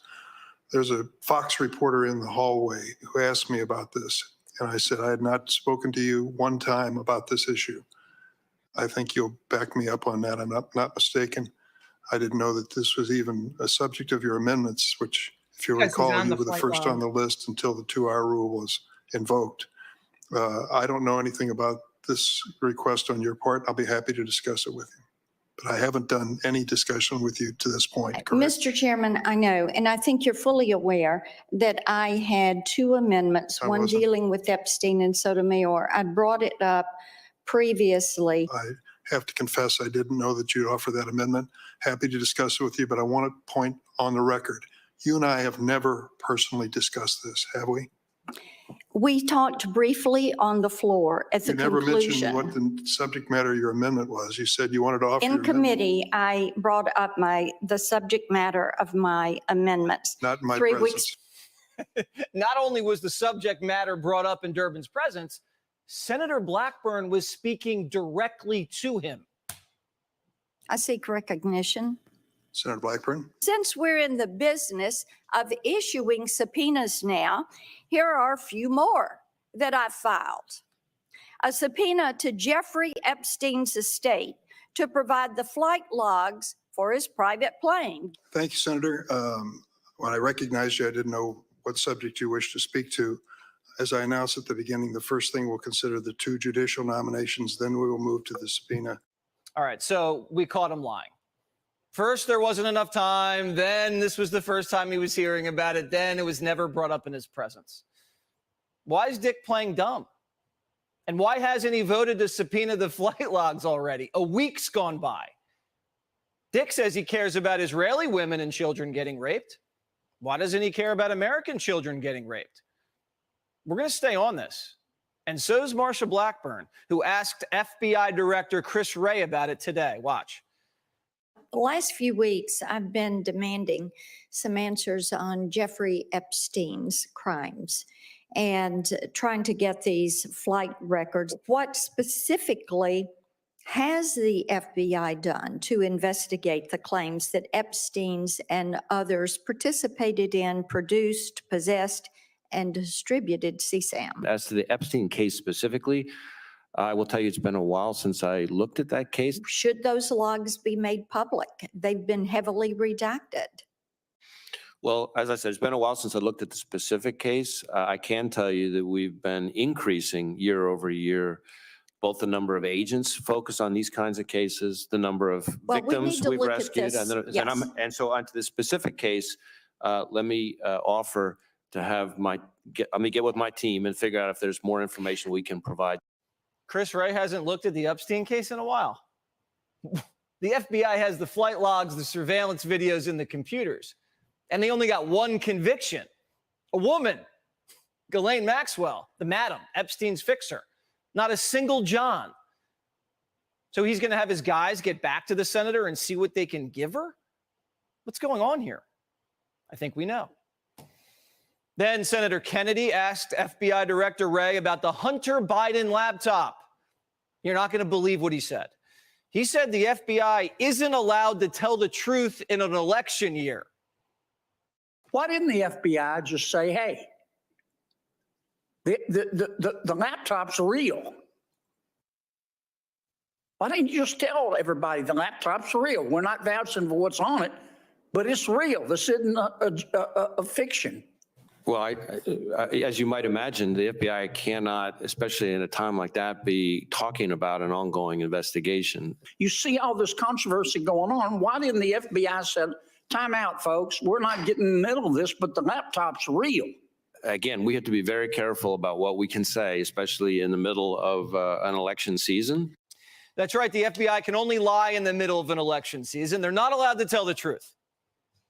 There's a Fox reporter in the hallway who asked me about this, and I said I had not spoken to you one time about this issue. I think you'll back me up on that. I'm not mistaken. I didn't know that this was even a subject of your amendments, which, if you recall, you were the first on the list until the 2-hour rule was invoked. I don't know anything about this request on your part. I'll be happy to discuss it with you. But I haven't done any discussion with you to this point, correct? Mr. Chairman, I know, and I think you're fully aware that I had 2 amendments, I one wasn't. dealing with Epstein and Sotomayor. I brought it up previously. I have to confess, I didn't know that you'd offer that amendment. Happy to discuss it with you, but I want to point on the record. You and I have never personally discussed this, have we? We talked briefly on the floor at the You never mentioned what conclusion. the subject matter of your amendment was. You said you wanted to offer your In amendment. committee, I brought up the subject matter of my amendments. Not in my 3 presence. weeks Not only was the subject matter brought up in Durbin's presence, Senator Blackburn was speaking directly to him. I seek recognition. Senator Blackburn? Since we're in the business of issuing subpoenas now, here are a few more that I filed. A subpoena to Jeffrey Epstein's estate to provide the flight logs for his private plane. Thank you, Senator. When I recognized you, I didn't know what subject you wished to speak to. As I announced at the beginning, the first thing we'll consider the 2 judicial nominations, then we will move to the subpoena. All right, so we caught him lying. First, there wasn't enough time. Then this was the first time he was hearing about it. Then it was never brought up in his presence. Why is Dick playing dumb? And why hasn't he voted to subpoena the flight logs already? A week's gone by. Dick says he cares about Israeli women and children getting raped. Why doesn't he care about American children getting raped? We're going to stay on this. And so is Marsha Blackburn, who asked FBI Director Chris Wray about it today. Watch. The last few weeks, I've been demanding some answers on Jeffrey Epstein's crimes and trying to get these flight records. What specifically has the FBI done to investigate the claims that Epstein's and others participated in, produced, possessed, and distributed CSAM? As to the Epstein case specifically, I will tell you it's been a while since I looked at that case. Should those logs be made public? They've been heavily redacted. Well, as I said, it's been a while since I looked at the specific case. I can tell you that we've been increasing year over year both the number of agents focused on these kinds of cases, the number of Well, we victims need to we've look at rescued. this, yes. And so onto the specific case, let me offer to have let me get with my team and figure out if there's more information we can provide. Chris Wray hasn't looked at the Epstein case in a while. The FBI has the flight logs, the surveillance videos, and the computers. And they only got one conviction. A woman, Ghislaine Maxwell, the madam, Epstein's fixer. Not a single John. So he's going to have his guys get back to the senator and see what they can give her? What's going on here? I think we know. Then Senator Kennedy asked FBI Director Wray about the Hunter Biden laptop. You're not going to believe what he said. He said the FBI isn't allowed to tell the truth in an election year. Why didn't the FBI just say, hey, the laptop's real? Why didn't you just tell everybody the laptop's real? We're not vouching for what's on it, but it's real. This isn't a fiction. Well, as you might imagine, the FBI cannot, especially in a time like that, be talking about an ongoing investigation. You see all this controversy going on. Why didn't the FBI say, time out, folks, we're not getting in the middle of this, but the laptop's real? Again, we have to be very careful about what we can say, especially in the middle of an election season. That's right. The FBI can only lie in the middle of an election season. They're not allowed to tell the truth.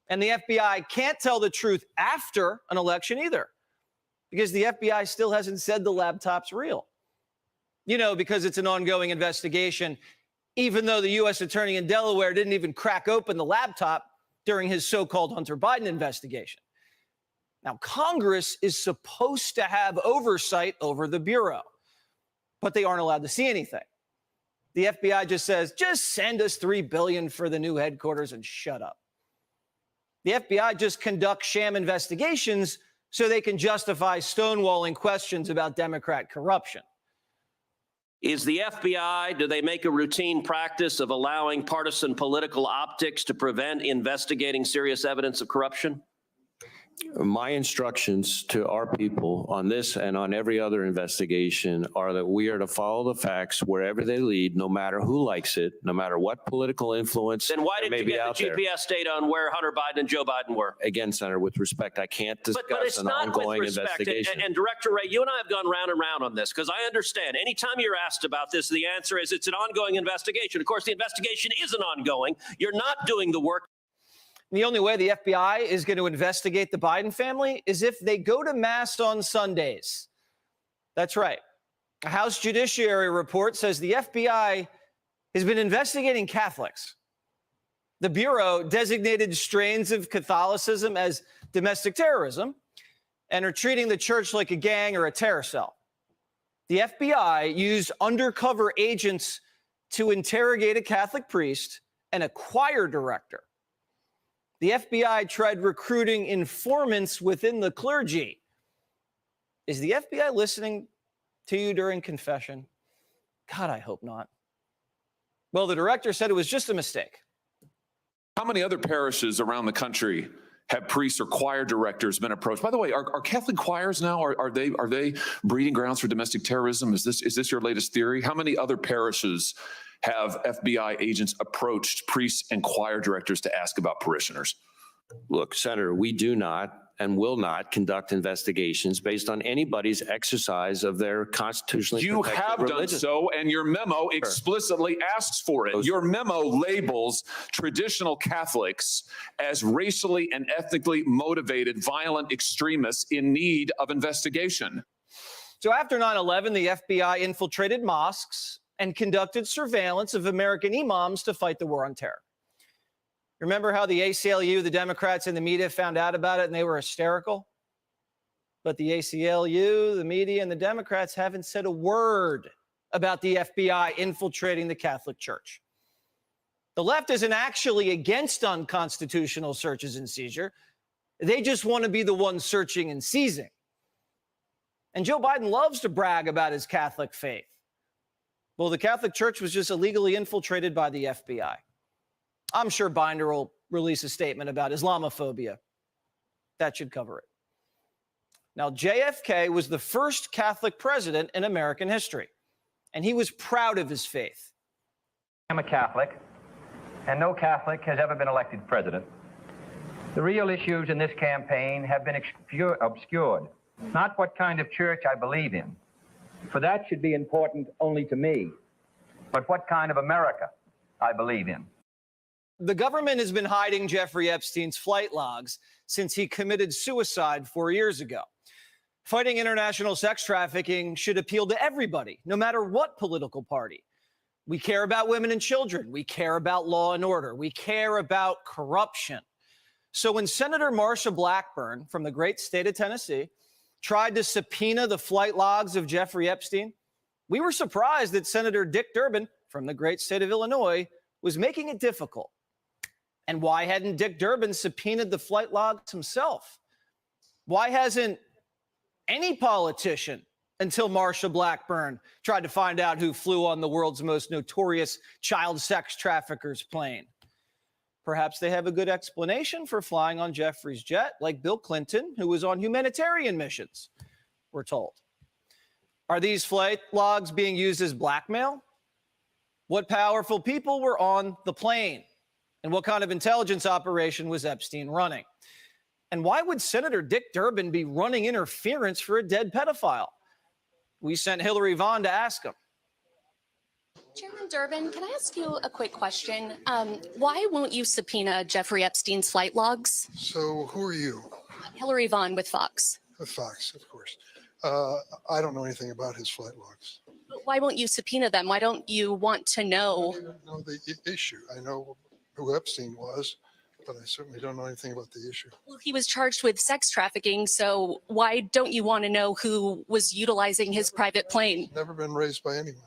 And the FBI can't tell the truth after an election either, because the FBI still hasn't said the laptop's real. You know, because it's an ongoing investigation, even though the U.S. attorney in Delaware didn't even crack open the laptop during his so-called Hunter Biden investigation. Now, Congress is supposed to have oversight over the Bureau, but they aren't allowed to see anything. The FBI just says, just send us $3 billion for the new headquarters and shut up. The FBI just conducts sham investigations so they can justify stonewalling questions about Democrat corruption. Is the FBI, do they make a routine practice of allowing partisan political optics to prevent investigating serious evidence of corruption? My instructions to our people on this and on every other investigation are that we are to follow the facts wherever they lead, no matter who likes it, no matter what political influence Then why there did may you be get out the there. GPS data on where Hunter Biden and Joe Biden were? Again, Senator, with respect, I can't But discuss it's an not with ongoing respect. investigation. And Director Wray, you and I have gone round and round on this because I understand anytime you're asked about this, the answer is it's an ongoing investigation. Of course, the investigation isn't ongoing. You're not doing the work. The only way the FBI is going to investigate the Biden family is if they go to Mass on Sundays. That's right. A House Judiciary report says the FBI has been investigating Catholics. The Bureau designated strains of Catholicism as domestic terrorism and are treating the church like a gang or a terror cell. The FBI used undercover agents to interrogate a Catholic priest and a choir director. The FBI tried recruiting informants within the clergy. Is the FBI listening to you during confession? God, I hope not. Well, the director said it was just a mistake. How many other parishes around the country have priests or choir directors been approached? By the way, are Catholic choirs now, are they breeding grounds for domestic terrorism? Is this your latest theory? How many other parishes have FBI agents approached priests and choir directors to ask about parishioners? Look, Senator, we do not and will not conduct investigations based on anybody's exercise of their constitutionally You protected have done religion. so, and your memo explicitly asks for it. Your memo labels traditional Catholics as racially and ethnically motivated violent extremists in need of investigation. So after 9/11, the FBI infiltrated mosques and conducted surveillance of American imams to fight the war on terror. Remember how the ACLU, the Democrats, and the media found out about it and they were hysterical? But the ACLU, the media, and the Democrats haven't said a word about the FBI infiltrating the Catholic Church. The left isn't actually against unconstitutional searches and seizure. They just want to be the ones searching and seizing. And Joe Biden loves to brag about his Catholic faith. Well, the Catholic Church was just illegally infiltrated by the FBI. I'm sure Binder will release a statement about Islamophobia. That should cover it. Now, JFK was the first Catholic president in American history. and he was proud of his faith. I'm a Catholic, and no Catholic has ever been elected president. The real issues in this campaign have been obscured, not what kind of church I believe in, for that should be important only to me, but what kind of America I believe in. The government has been hiding Jeffrey Epstein's flight logs since he committed suicide 4 years ago. Fighting international sex trafficking should appeal to everybody, no matter what political party. We care about women and children. We care about law and order. We care about corruption. So when Senator Marsha Blackburn from the great state of Tennessee tried to subpoena the flight logs of Jeffrey Epstein, we were surprised that Senator Dick Durbin from the great state of Illinois was making it difficult. And why hadn't Dick Durbin subpoenaed the flight logs himself? Why hasn't any politician until Marsha Blackburn tried to find out who flew on the world's most notorious child sex trafficker's plane? Perhaps they have a good explanation for flying on Jeffrey's jet, like Bill Clinton, who was on humanitarian missions, we're told. Are these flight logs being used as blackmail? What powerful people were on the plane? And what kind of intelligence operation was Epstein running? And why would Senator Dick Durbin be running interference for a dead pedophile? We sent Hillary Vaughn to ask him. Chairman Durbin, can I ask you a quick question? Why won't you subpoena Jeffrey Epstein's flight logs? So who are you? Hillary Vaughn with Fox. With Fox, of course. I don't know anything about his flight logs. Why won't you subpoena them? Why don't you want to know? I don't know the issue. I know who Epstein was, but I certainly don't know anything about the issue. Well, he was charged with sex trafficking, so why don't you want to know who was utilizing his private plane? Never been raised by anyone.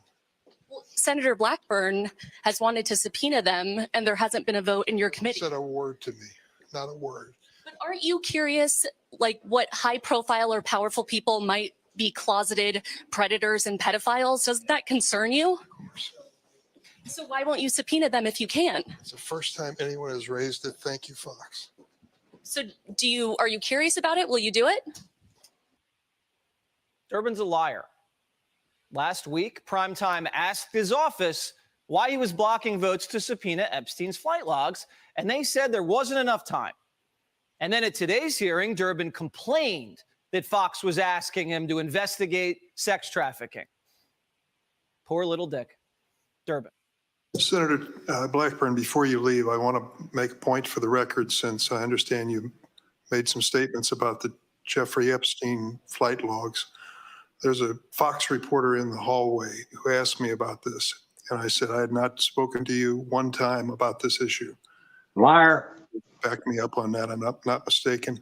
Well, Senator Blackburn has wanted to subpoena them, and there hasn't been a vote in your committee. Said a word to me, not a word. But aren't you curious, like, what high-profile or powerful people might be closeted predators and pedophiles? Doesn't that concern you? Of course. So why won't you subpoena them if you can? It's the first time anyone has raised it. Thank you, Fox. So are you curious about it? Will you do it? Durbin's a liar. Last week, Primetime asked his office why he was blocking votes to subpoena Epstein's flight logs, and they said there wasn't enough time. And then at today's hearing, Durbin complained that Fox was asking him to investigate sex trafficking. Poor little Dick. Durbin. Senator Blackburn, before you leave, I want to make a point for the record, since I understand you made some statements about the Jeffrey Epstein flight logs. There's a Fox reporter in the hallway who asked me about this, and I said I had not spoken to you one time about this issue. Liar. Back me up on that. I'm not mistaken.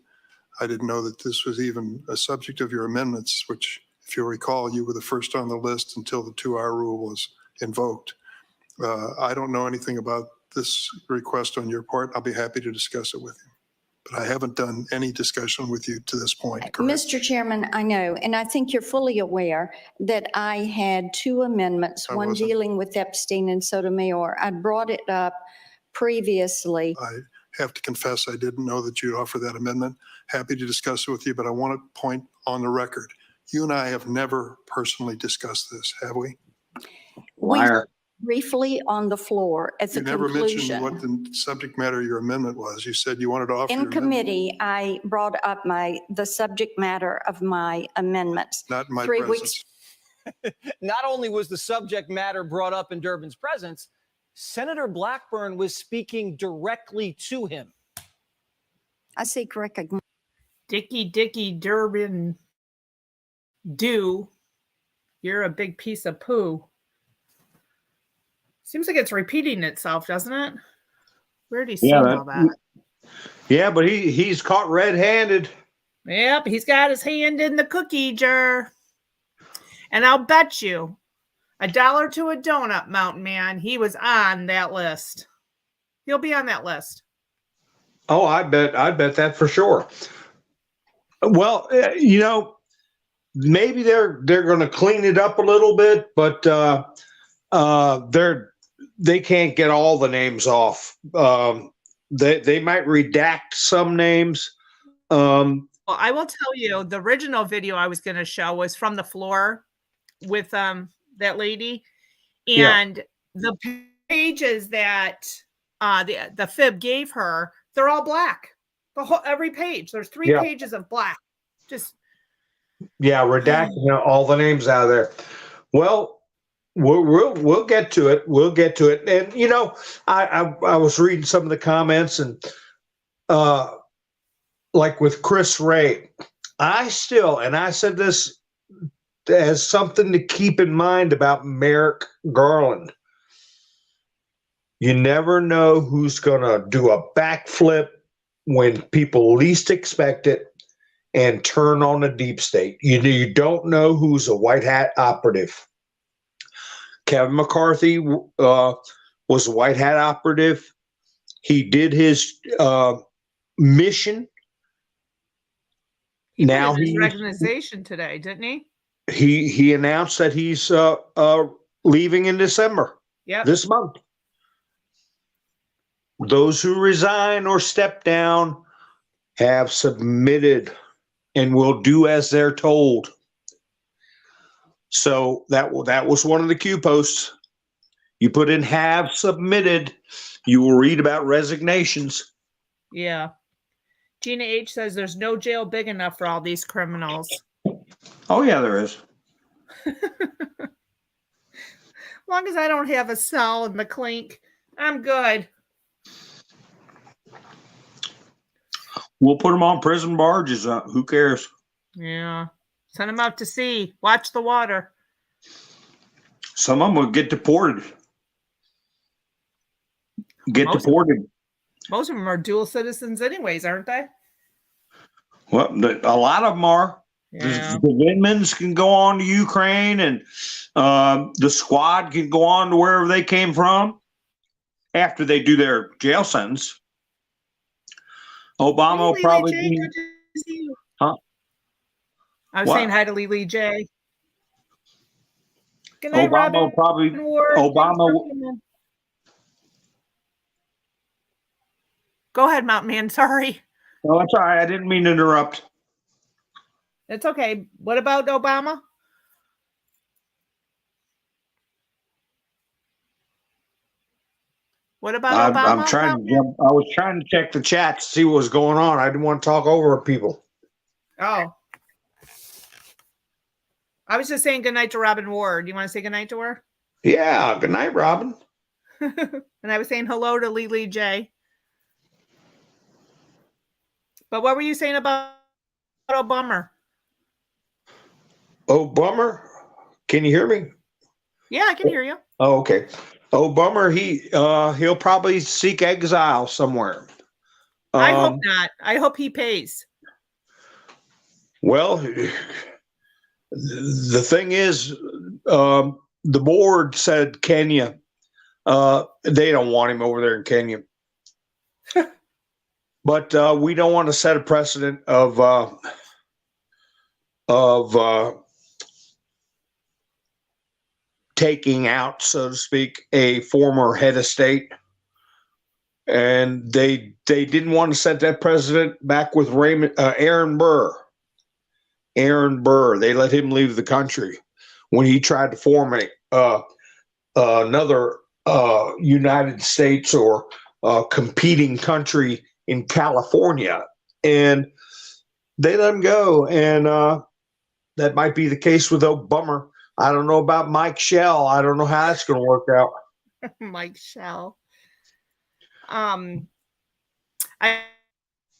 I didn't know that this was even a subject of your amendments, which, if you'll recall, you were the first on the list until the 2-hour rule was invoked. I don't know anything about this request on your part. I'll be happy to discuss it with you. But I haven't done any discussion with you to this point, correct? Mr. Chairman, I know, and I think you're fully aware that I had 2 amendments, one dealing with Epstein and Sotomayor. I brought it up previously. I have to confess, I didn't know that you'd offer that amendment. Happy to discuss it with you, but I want to point on the record. You and I have never personally discussed this, have we? Liar. Briefly on the floor at the You never mentioned conclusion. what the subject matter of your amendment was. You said you wanted to offer your In amendment. committee, I brought up the subject matter of my amendments. Not in my 3 presence. weeks. Not only was the subject matter brought up in Durbin's presence, Senator Blackburn was speaking directly to him. I seek recognition. Dicky Durbin, you're a big piece of poo. Seems like it's repeating itself, doesn't it? Where did he see all that? Yeah, but he's caught red-handed. Yep, he's got his hand in the cookie jar. And I'll bet you $1 to a donut, Mountain Man, he was on that list. He'll be on that list. Oh, I bet that for sure. Well, maybe they're going to clean it up a little bit, but they can't get all the names off. They might redact some names. Well, I will tell you, the original video I was going to show was from the floor with that lady, Yeah. and the pages that the fib gave her, they're all black. Every page. There's 3 Yeah. pages of black. Just Yeah, redacting all the names out of there. Well, we'll get to it. We'll get to it. And you know, I was reading some of the comments, and like with Chris Ray, I said this as something to keep in mind about Merrick Garland. You never know who's going to do a backflip when people least expect it and turn on a deep state. You don't know who's a white hat operative. Kevin McCarthy was a white hat operative. He did his mission. he Now put in his resignation today, didn't he? he announced that he's leaving in December. Yep. This month. Those who resign or step down have submitted and will do as they're told. So that was one of the Q posts. You put in have submitted, you will read about resignations. Yeah. Gina H says there's no jail big enough for all these criminals. Oh yeah, there is. As long as I don't have a cell in the clink, I'm good. We'll put them on prison barges. Who cares? Yeah. Send them out to sea. Watch the water. Some of them will get deported. Deported. Most of them are dual citizens anyways, aren't they? Well, a lot of them are. Yeah. The Windmans can go on to Ukraine, and the squad can go on to wherever they came from after they do their jail sentence. Obama will probably be. Huh? I was saying hi to Lily J. Good night, Obama Robin. will probably. Obama. Go ahead, Mountain Man. Sorry. No, that's all right. I didn't mean to interrupt. It's okay. What about Obama? What about Obama? I'm trying to jump. I was trying to check the chat to see what was going on. I didn't want to talk over people. Oh. I was just saying goodnight to Robin Ward. Do you want to say goodnight to her? Yeah. Good night, Robin. And I was saying hello to Lily J. But what were you saying about Obama? Oh, bummer. Can you hear me? Yeah, I can hear you. Oh, okay. Oh, bummer. He'll probably seek exile somewhere. I hope not. I hope he pays. Well, the thing is, the board said Kenya. They don't want him over there in Kenya. But we don't want to set a precedent of taking out, so to speak, a former head of state. And they didn't want to set that precedent back with Aaron Burr. Aaron Burr, they let him leave the country when he tried to form another United States or competing country in California, and they let him go. And that might be the case with Obama. I don't know about Mike Shell. I don't know how that's going to work out. Mike Shell. I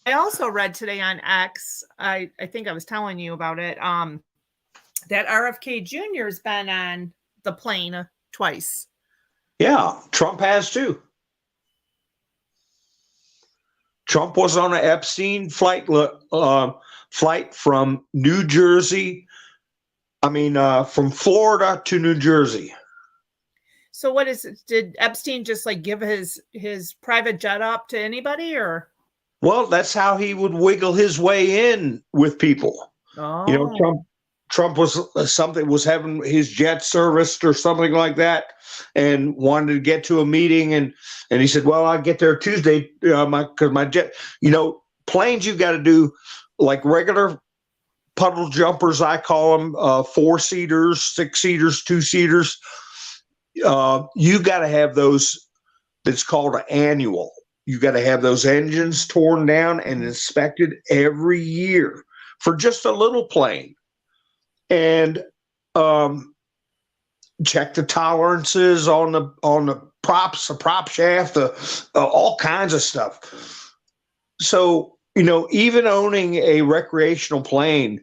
also read today on X, I think I was telling you about it, that RFK Jr. has been on the plane twice. Yeah, Trump has too. Trump was on an Epstein flight from New Jersey. From Florida to New Jersey. So what is it? Did Epstein just like give his private jet up to anybody, or? Well, that's how he would wiggle his way in with people. Oh. You know, Trump was having his jet serviced or something like that, and wanted to get to a meeting, and he said, "Well, I'll get there Tuesday, because my jet." You know, planes you've got to do like regular puddle jumpers, I call them, 4-seaters, 6-seaters, 2-seaters. You got to have those. That's called an annual. You got to have those engines torn down and inspected every year for just a little plane, and check the tolerances on the props, the prop shaft, all kinds of stuff. So, even owning a recreational plane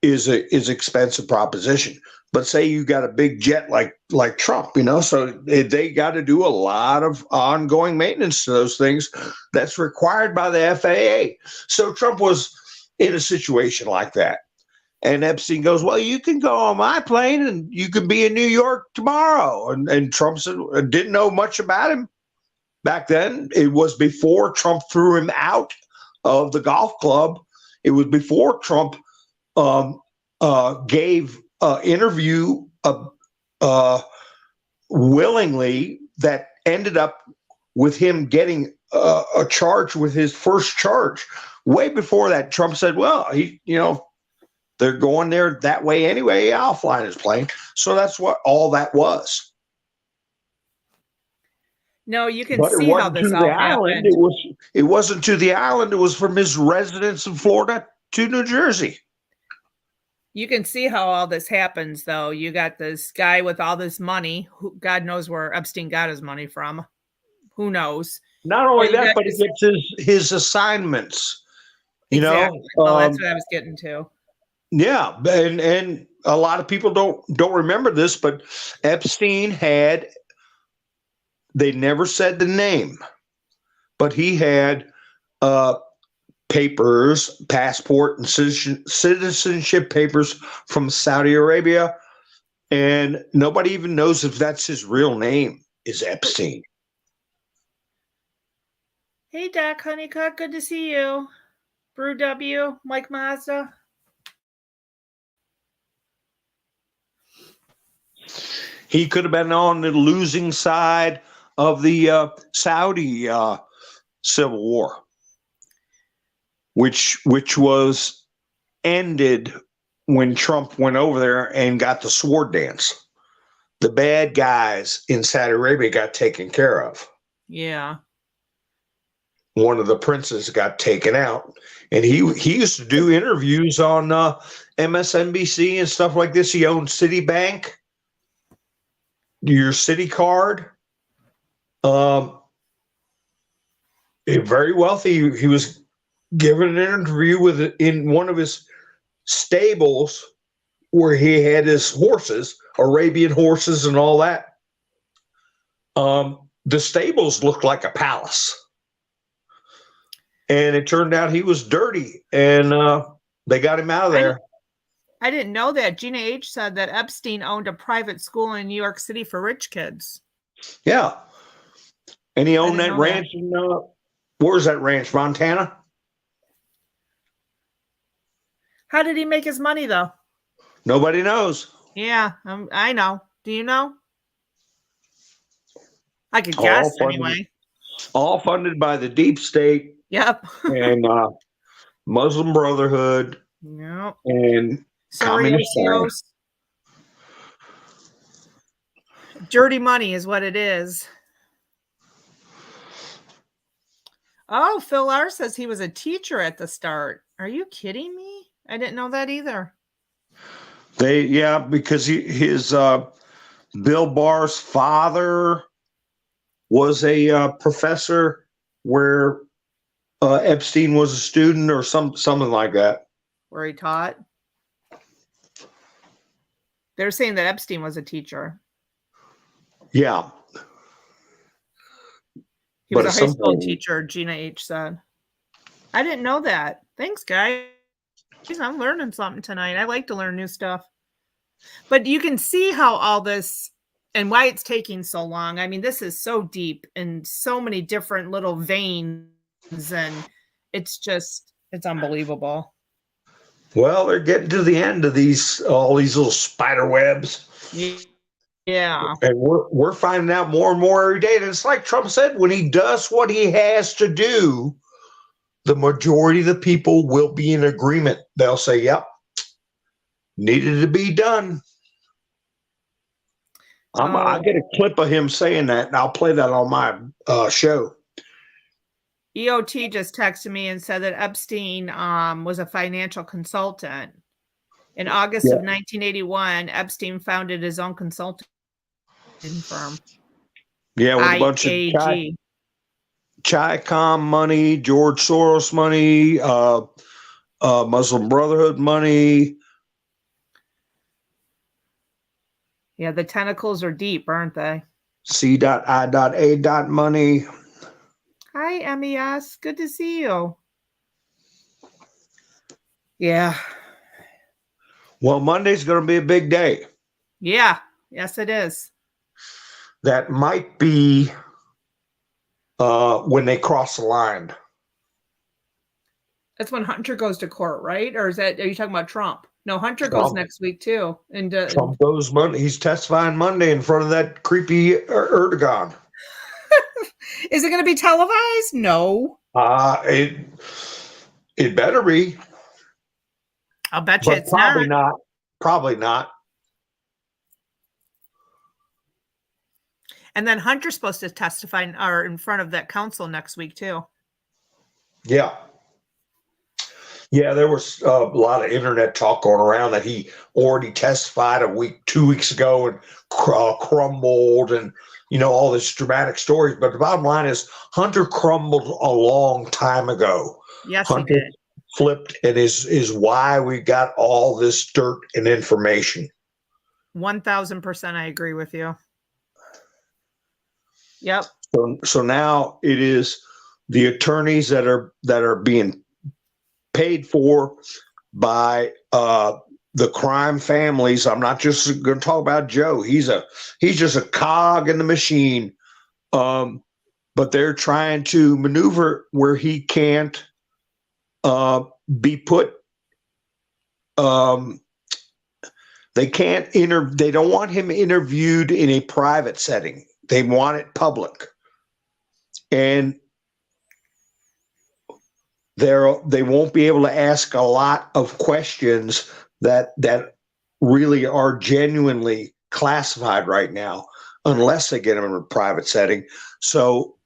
is expensive proposition. But say you got a big jet like Trump, so they got to do a lot of ongoing maintenance to those things that's required by the FAA. So Trump was in a situation like that. And Epstein goes, well, you can go on my plane and you can be in New York tomorrow. And Trump said, didn't know much about him back then. It was before Trump threw him out of the golf club. It was before Trump gave interview willingly that ended up with him getting a charge with his first charge. Way before that, Trump said, well, they're going there that way anyway. I'll fly in his plane. So that's what all that was. No, you can But see how this all happened. It wasn't to the island. It was from his residence in Florida to New Jersey. You can see how all this happens, though. You got this guy with all this money. Who, God knows where Epstein got his money from. Who knows? Not only that, but he gets his assignments. Exactly. Well, that's what I was getting to. Yeah, and a lot of people don't remember this, but Epstein had. They never said the name, but he had papers, passport, and citizenship papers from Saudi Arabia, and nobody even knows if that's his real name is Epstein. Hey, Doc Honeycutt, good to see you. Brew W, Mike Mazda. He could have been on the losing side of the Saudi civil war, which was ended when Trump went over there and got the sword dance. The bad guys in Saudi Arabia got taken care of. Yeah. One of the princes got taken out, and he used to do interviews on MSNBC and stuff like this. He owned Citibank, your Citi card. Very wealthy. He was given an interview in one of his stables where he had his horses, Arabian horses and all that. The stables looked like a palace. And it turned out he was dirty, and they got him out of there. I didn't know that. Gina H. said that Epstein owned a private school in New York City for rich kids. Yeah. And he owned that ranch in, where's that ranch, Montana? How did he make his money, though? Nobody knows. Yeah, I know. Do you know? I could guess anyway. All funded by the deep state. Yep. And Muslim Brotherhood. Yep. And Communist Party. Dirty money is what it is. Oh, Phil R. says he was a teacher at the start. Are you kidding me? I didn't know that either. Because his Bill Barr's father was a professor where Epstein was a student or something like that. Where he taught? They're saying that Epstein was a teacher. Yeah. He was a high school teacher, Gina H. said. I didn't know that. Thanks, guys. I'm learning something tonight. I like to learn new stuff. But you can see how all this and why it's taking so long. I mean, this is so deep and so many different little veins, and it's unbelievable. Well, they're getting to the end of all these little spider webs. Yeah. And we're finding out more and more every day. And it's like Trump said, when he does what he has to do, the majority of the people will be in agreement. They'll say, yep, needed to be done. I get a clip of him saying that, and I'll play that on my show. EOT just texted me and said that Epstein was a financial consultant. In August of 1981, Epstein founded his own consulting firm. Yeah, with a bunch of Chi-Com money, George Soros money, Muslim Brotherhood money. Yeah, the tentacles are deep, aren't they? C.I.A. money. Hi, MES. Good to see you. Yeah. Well, Monday's going to be a big day. Yeah. Yes, it is. That might be when they cross the line. That's when Hunter goes to court, right? Or are you talking about Trump? No, Hunter goes next week too. And Trump goes Monday. He's testifying Monday in front of that creepy Erdogan. Is it going to be televised? No. It better be. I'll bet you but it's probably not. not. Probably not. And then Hunter's supposed to testify in front of that council next week too. Yeah. Yeah, there was a lot of internet talk going around that he already testified 2 weeks ago and crumbled and, all this dramatic stories. But the bottom line is Hunter crumbled a long time ago. Yes, Hunter he did. flipped and is why we got all this dirt and information. 1000% I agree with you. Yep. So now it is the attorneys that are being paid for by the crime families. I'm not just going to talk about Joe. He's just a cog in the machine. But they're trying to maneuver where he can't be put. They can't they don't want him interviewed in a private setting. They want it public. And they won't be able to ask a lot of questions that really are genuinely classified right now, unless they get them in a private setting. So,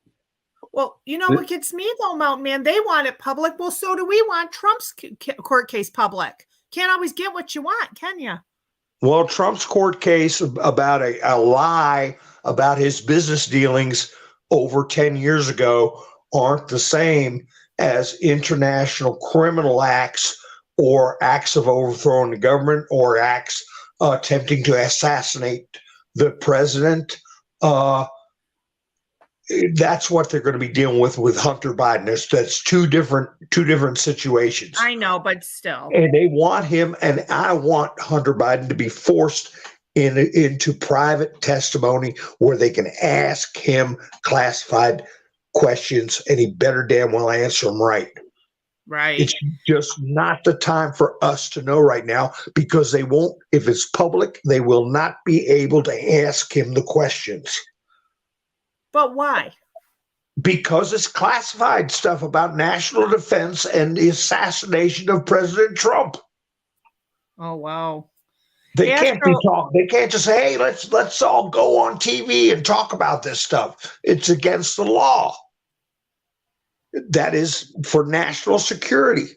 well, what gets me though, Mountain Man, they want it public. Well, so do we want Trump's court case public. Can't always get what you want, can you? Well, Trump's court case about a lie about his business dealings over 10 years ago aren't the same as international criminal acts or acts of overthrowing the government or acts attempting to assassinate the president. That's what they're going to be dealing with Hunter Biden. That's two different situations. I know, but still. And they want him, and I want Hunter Biden to be forced into private testimony where they can ask him classified questions, and he better damn well answer them right. Right. It's just not the time for us to know right now, because they won't, if it's public, they will not be able to ask him the questions. But why? Because it's classified stuff about national defense and the assassination of President Trump. Oh, wow. They can't be talking. They can't just say, hey, let's all go on TV and talk about this stuff. It's against the law. That is for national security.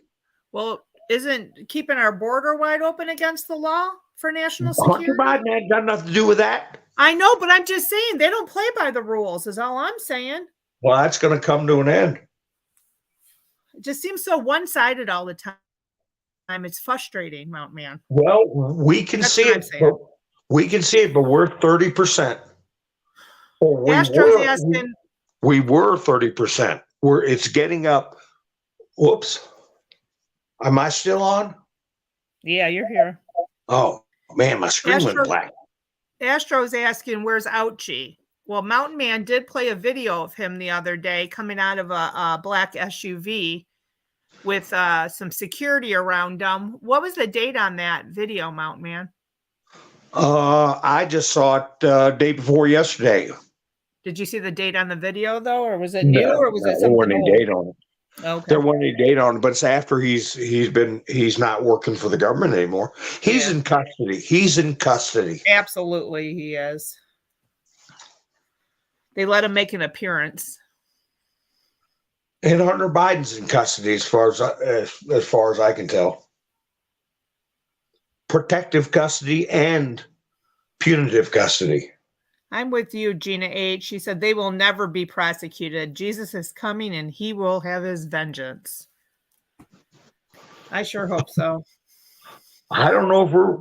Well, isn't keeping our border wide open against the law for national security? Hunter Biden had got nothing to do with that. I know, but I'm just saying they don't play by the rules is all I'm saying. Well, that's going to come to an end. It just seems so one-sided all the time. It's frustrating, Mountain Man. Well, we can see it. We can see it, but we're 30%. Astro's asking. We were 30%. It's getting up. Whoops. Am I still on? Yeah, you're here. Oh, man, my screen went black. Astro's asking, where's Ouchie? Well, Mountain Man did play a video of him the other day coming out of a black SUV with some security around him. What was the date on that video, Mountain Man? I just saw it day before yesterday. Did you see the date on the video, though? Or was it new or was it something old? Date on it. Okay. There wasn't any date on it, but it's after he's not working for the government anymore. He's in custody. He's in custody. Absolutely, he is. They let him make an appearance. And Hunter Biden's in custody, as far as I can tell. Protective custody and punitive custody. I'm with you, Gina H. She said they will never be prosecuted. Jesus is coming and he will have his vengeance. I sure hope so. I don't know if we're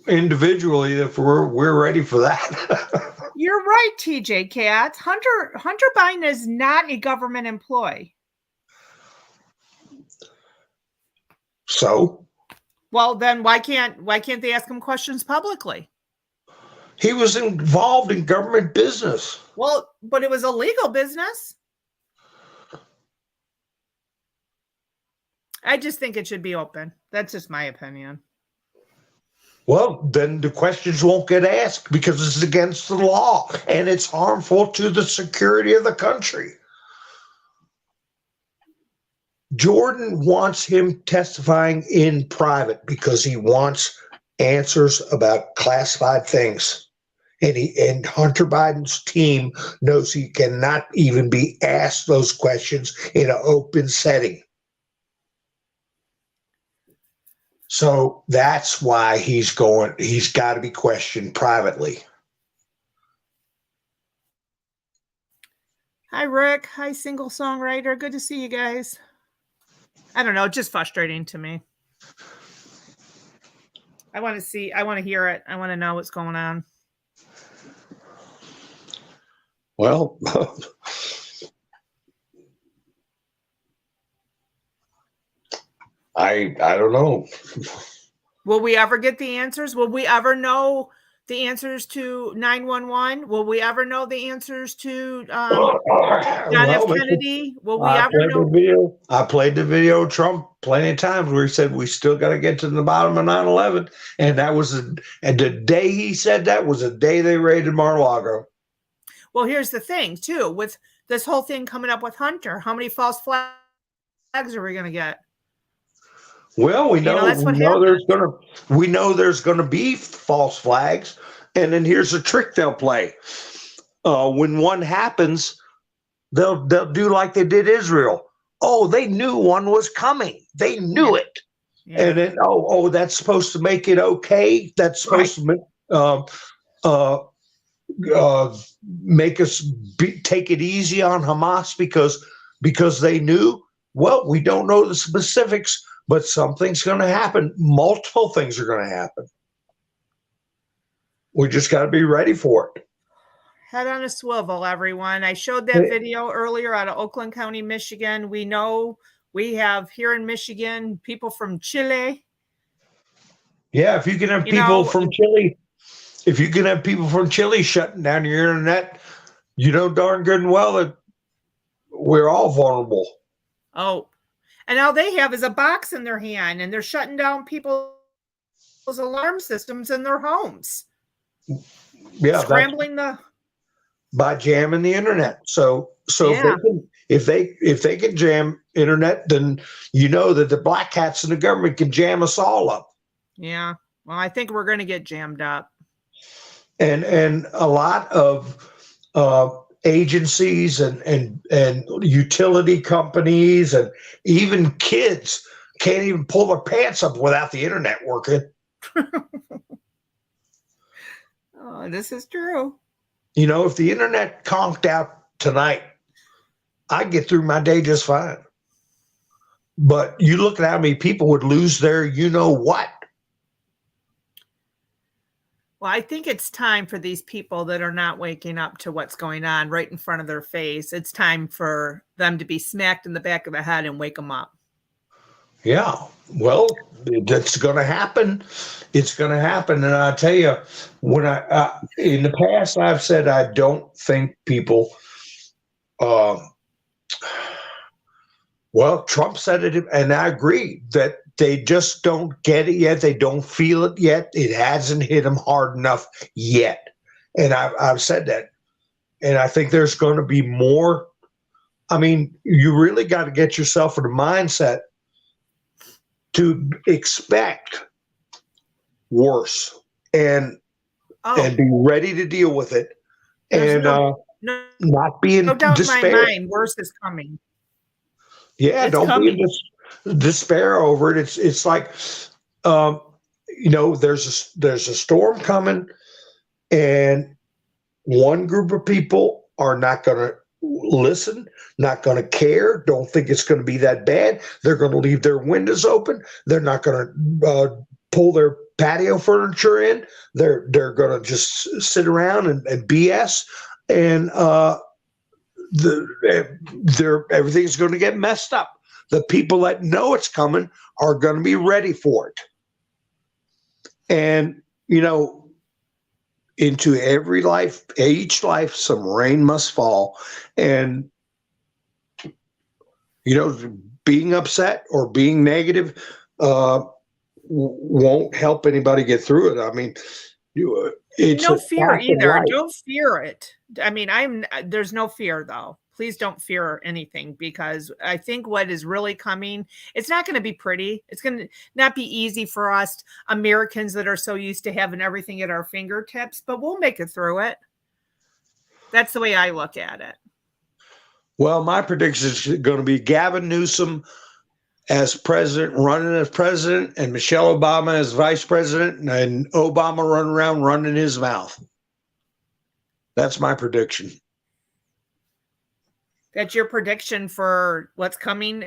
individually, if we're ready for that. You're right, TJ Cat. Hunter Biden is not a government employee. So? Well, then why can't they ask him questions publicly? He was involved in government business. Well, but it was a legal business. I just think it should be open. That's just my opinion. Well, then the questions won't get asked because it's against the law and it's harmful to the security of the country. Jordan wants him testifying in private because he wants answers about classified things. And Hunter Biden's team knows he cannot even be asked those questions in an open setting. So that's why he's got to be questioned privately. Hi, Rick. Hi, single songwriter. Good to see you guys. I don't know, just frustrating to me. I want to hear it. I want to know what's going on. Well, I don't know. Will we ever get the answers? Will we ever know the answers to 911? Will we ever know the answers to John F. Kennedy? Will we ever know? I played the video of Trump plenty of times where he said we still got to get to the bottom of 9/11, and that was and the day he said that was the day they raided Mar-a-Lago. Well, here's the thing too, with this whole thing coming up with Hunter, how many false flags are we going to get? Well, we know there's going to be false flags, and then here's a trick they'll play. When one happens, they'll do like they did Israel. Oh, they knew one was coming. They knew it, and then that's supposed to make it okay. That's supposed to make us take it easy on Hamas because they knew. Well, we don't know the specifics. But something's going to happen. Multiple things are going to happen. We just got to be ready for it. Head on a swivel, everyone. I showed that video earlier out of Oakland County, Michigan. We know we have here in Michigan people from Chile. Yeah, if you can have people from Chile, shutting down your internet, you know darn good and well that we're all vulnerable. Oh. And all they have is a box in their hand, and they're shutting down people's alarm systems in their homes. Yeah, scrambling by jamming the internet. So if they can jam internet, then you know that the black hats in the government can jam us all up. Yeah. Well, I think we're going to get jammed up. And a lot of agencies and utility companies and even kids can't even pull their pants up without the internet working. Oh, this is true. You know, if the internet conked out tonight, I'd get through my day just fine. But you look at how many people would lose their you-know-what. Well, I think it's time for these people that are not waking up to what's going on right in front of their face. It's time for them to be smacked in the back of the head and wake them up. Yeah, well, that's going to happen. It's going to happen. And I tell you, when in the past, I've said I don't think people, well, Trump said it, and I agree that they just don't get it yet. They don't feel it yet. It hasn't hit them hard enough yet. And I've said that. And I think there's going to be more I mean, you really got to get yourself in a mindset to expect worse and be ready to deal with it, and not be in no doubt despair. in my mind, worse is coming. Yeah, It's don't coming. be in despair over it. It's like, there's a storm coming, and one group of people are not going to listen, not going to care, don't think it's going to be that bad. They're going to leave their windows open. They're not going to pull their patio furniture in. They're going to just sit around and BS, and everything's going to get messed up. The people that know it's coming are going to be ready for it. And, into each life, some rain must fall. And, being upset or being negative won't help anybody get through it. I mean, it's no fear fact of either. life. Don't fear it. I mean, there's no fear though. Please don't fear anything, because I think what is really coming, it's not going to be pretty. It's going to not be easy for us Americans that are so used to having everything at our fingertips, but we'll make it through it. That's the way I look at it. Well, my prediction is going to be Gavin Newsom as president, running as president, and Michelle Obama as vice president, and Obama running around running his mouth. That's my prediction. That's your prediction for what's coming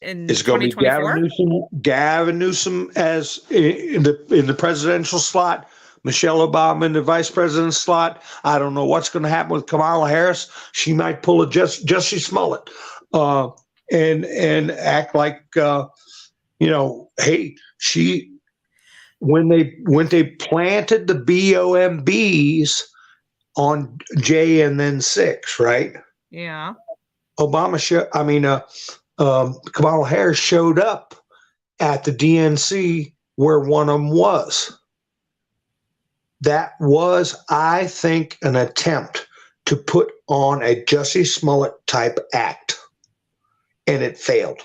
in It's going to be 2024? Gavin Newsom as in the presidential slot, Michelle Obama in the vice president slot. I don't know what's going to happen with Kamala Harris. She might pull a Jussie Smollett and act like hey, when they planted the BOMBs on J and then 6, right? Yeah. Kamala Harris showed up at the DNC where one of them was. That was, I think, an attempt to put on a Jussie Smollett type act, and it failed.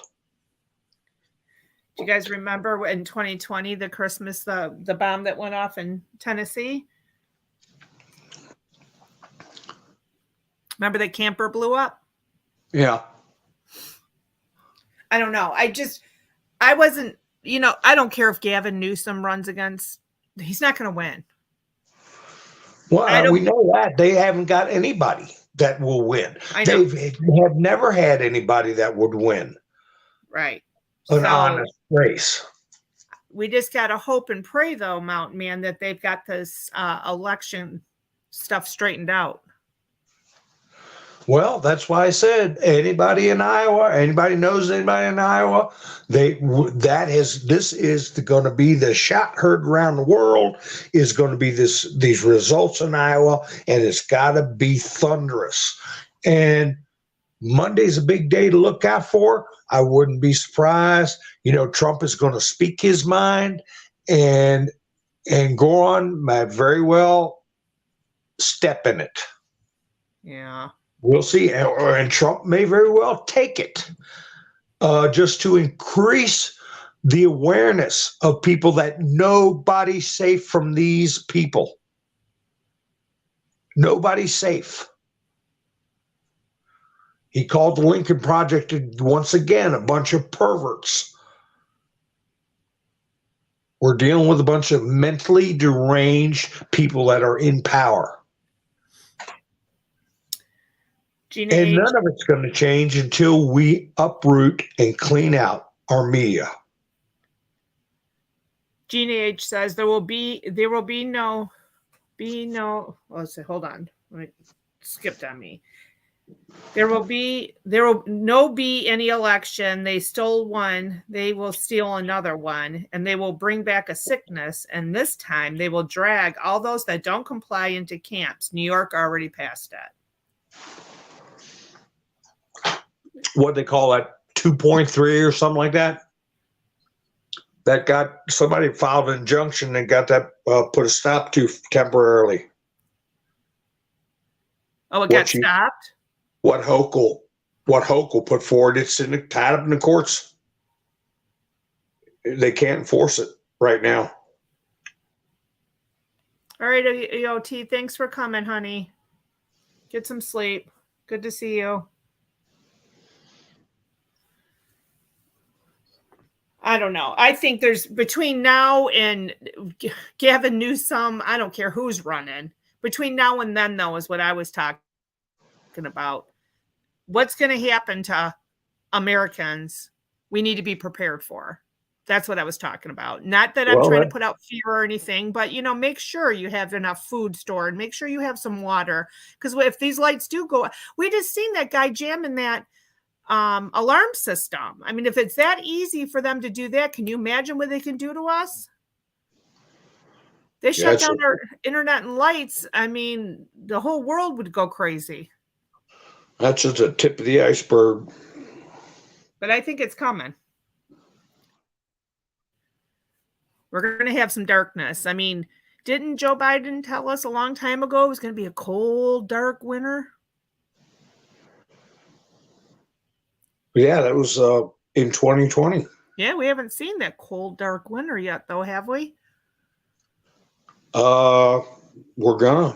Do you guys remember in 2020, the Christmas, the bomb that went off in Tennessee? Remember the camper blew up? Yeah. I don't know. I wasn't, I don't care if Gavin Newsom runs against, he's not going to win. Well, we know that. They haven't got anybody that will win. They have never had anybody that would win. Right. An honest race. We just got to hope and pray, though, Mountain Man, that they've got this election stuff straightened out. Well, that's why I said anybody in Iowa, anybody knows anybody in Iowa, this is going to be the shot heard around the world, is going to be these results in Iowa, and it's got to be thunderous. And Monday's a big day to look out for. I wouldn't be surprised. Trump is going to speak his mind and go on, might very well step in it. Yeah. We'll see. And Trump may very well take it just to increase the awareness of people that nobody's safe from these people. Nobody's safe. He called the Lincoln Project once again a bunch of perverts. We're dealing with a bunch of mentally deranged people that are in power. And none of it's going to change until we uproot and clean out our media. Gina H says there will be no, let's see, hold on. It skipped on me. There will be any election. They stole one, they will steal another one, and they will bring back a sickness. And this time they will drag all those that don't comply into camps. New York already passed that. What they call that, 2.3 or something like that? That got, somebody filed an injunction and got that put a stop to temporarily. Oh, it got stopped? What Hochul what Hoke will put forward. It's tied up in the courts. They can't enforce it right now. All right, EOT, thanks for coming, honey. Get some sleep. Good to see you. I don't know. I think there's between now and Gavin Newsom, I don't care who's running. Between now and then, though, is what I was talking about. What's going to happen to Americans we need to be prepared for. That's what I was talking about. Not that I'm trying to put out fear or anything, but, you know, make sure you have enough food stored. Make sure you have some water. Because if these lights do go, we just seen that guy jamming that alarm system. I mean, if it's that easy for them to do that, can you imagine what they can do to us? They shut down our internet and lights. I mean, the whole world would go crazy. That's just a tip of the iceberg. But I think it's coming. We're going to have some darkness. I mean, didn't Joe Biden tell us a long time ago it was going to be a cold, dark winter? Yeah, that was in 2020. Yeah, we haven't seen that cold, dark winter yet, though, have we? We're gonna.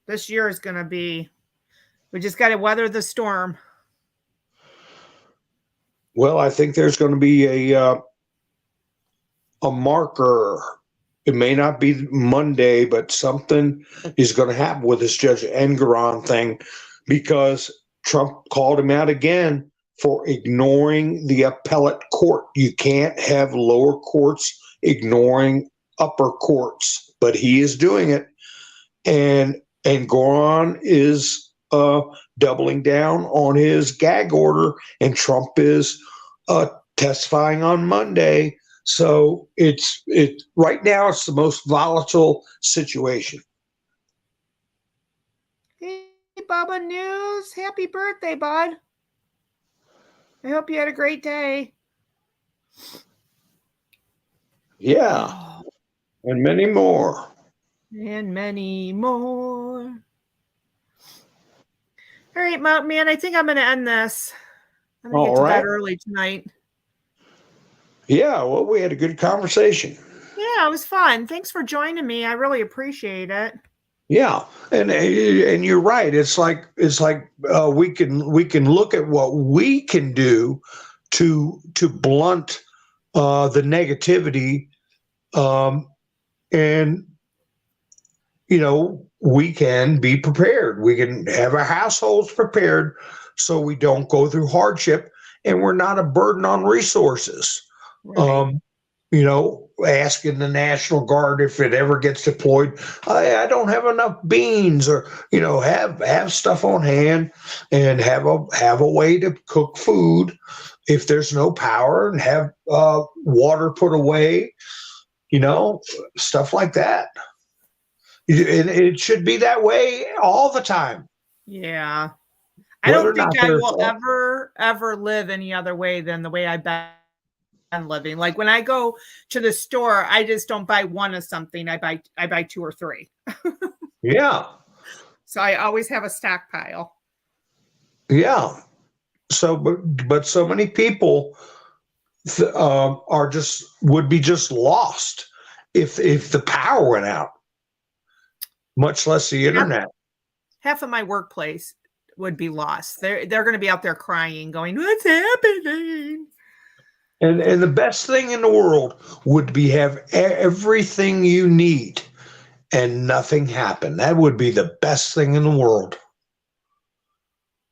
This year is gonna be. We just got to weather the storm. Well, I think there's going to be a marker. It may not be Monday, but something is going to happen with this Judge Engoron thing, because Trump called him out again for ignoring the appellate court. You can't have lower courts ignoring upper courts, but he is doing it. And Engoron is doubling down on his gag order, and Trump is testifying on Monday. So it's right now it's the most volatile situation. Hey, Bubba News. Happy birthday, bud. I hope you had a great day. Yeah. And many more. And many more. All right, Mountain Man, I think I'm going to end this. I'm going to get to bed early tonight. Yeah, well, we had a good conversation. Yeah, it was fun. Thanks for joining me. I really appreciate it. Yeah, and you're right. It's like we can look at what we can do to blunt the negativity, and you know, we can be prepared. We can have our households prepared so we don't go through hardship and we're not a burden on resources. Right. You know, asking the National Guard if it ever gets deployed, I don't have enough beans, or, you know, have stuff on hand and have a way to cook food if there's no power, and have water put away, you know, stuff like that. It should be that way all the time. Yeah. I don't think I will ever live any other way than the way I've been living. Like when I go to the store, I just don't buy one of something. I buy two or three. Yeah. So I always have a stockpile. Yeah. So, but so many people would be just lost if the power went out. Much less the internet. Half of my workplace would be lost. They're going to be out there crying, going, "What's happening?" And the best thing in the world would be have everything you need and nothing happen. That would be the best thing in the world.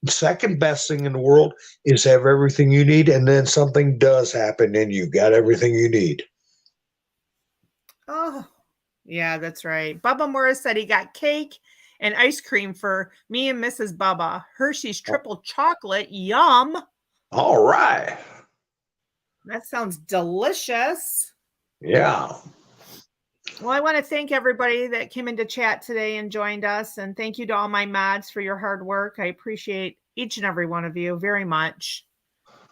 The second best thing in the world is have everything you need, and then something does happen and you got everything you need. Oh, yeah, that's right. Bubba Morris said he got cake and ice cream for me and Mrs. Bubba. Hershey's triple chocolate. Yum. All right. That sounds delicious. Yeah. Well, I want to thank everybody that came into chat today and joined us. And thank you to all my mods for your hard work. I appreciate each and every one of you very much.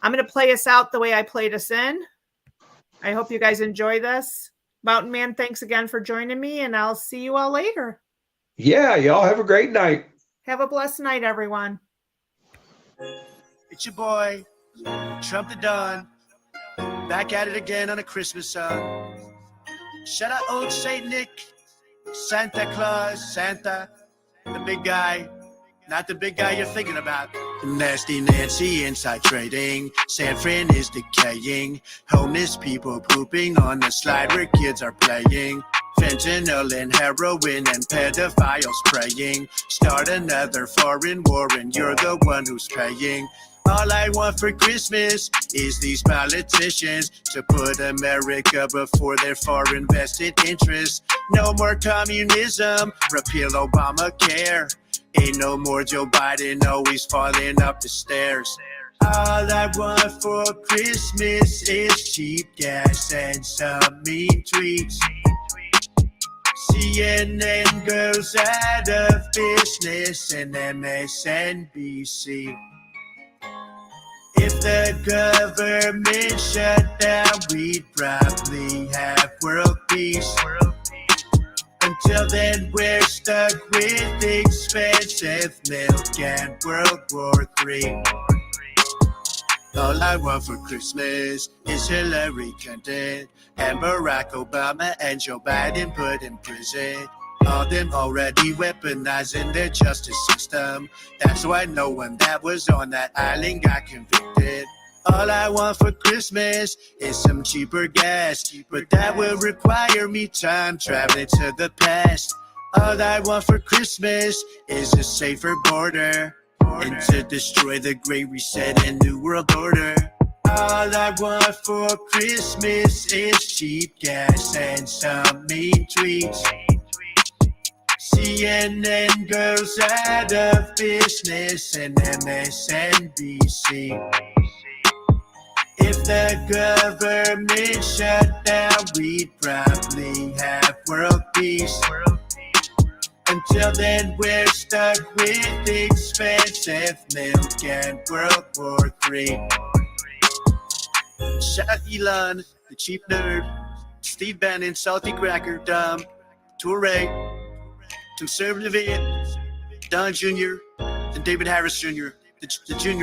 I'm going to play us out the way I played us in. I hope you guys enjoy this. Mountain Man, thanks again for joining me, and I'll see you all later. Yeah, y'all have a great night. Have a blessed night, everyone. It's your boy, Trump the Don, back at it again on a Christmas song. Shout out old Saint Nick, Santa Claus, Santa, the big guy, not the big guy you're thinking about. Nasty Nancy inside trading, San Fran is decaying, homeless people pooping on the slide where kids are playing. Fentanyl and heroin and pedophiles praying. Start another foreign war and you're the one who's paying. All I want for Christmas is these politicians to put America before their foreign vested interests. No more communism, repeal Obamacare. Ain't no more Joe Biden always falling up the stairs. All I want for Christmas is cheap gas and some mean tweets. CNN goes out of business and MSNBC. If the government shut down, we'd probably have world peace. Until then, we're stuck with expensive milk and World War III. All I want for Christmas is Hillary Clinton and Barack Obama and Joe Biden put in prison. All them already weaponizing their justice system. That's why no one that was on that island got convicted. All I want for Christmas is some cheaper gas, but that will require me time traveling to the past. All I want for Christmas is a safer border and to destroy the Great Reset and New World Order. All I want for Christmas is cheap gas and some mean tweets. CNN goes out of business and MSNBC. If the government shut down, we'd probably have world peace. Until then, we're stuck with expensive milk and World War III. Shout out Elon, the cheap nerd, Steve Bannon, Salty Cracker, Dumb, Toure, Conservative Idiot, Don Jr., and David Harris Jr., the Junior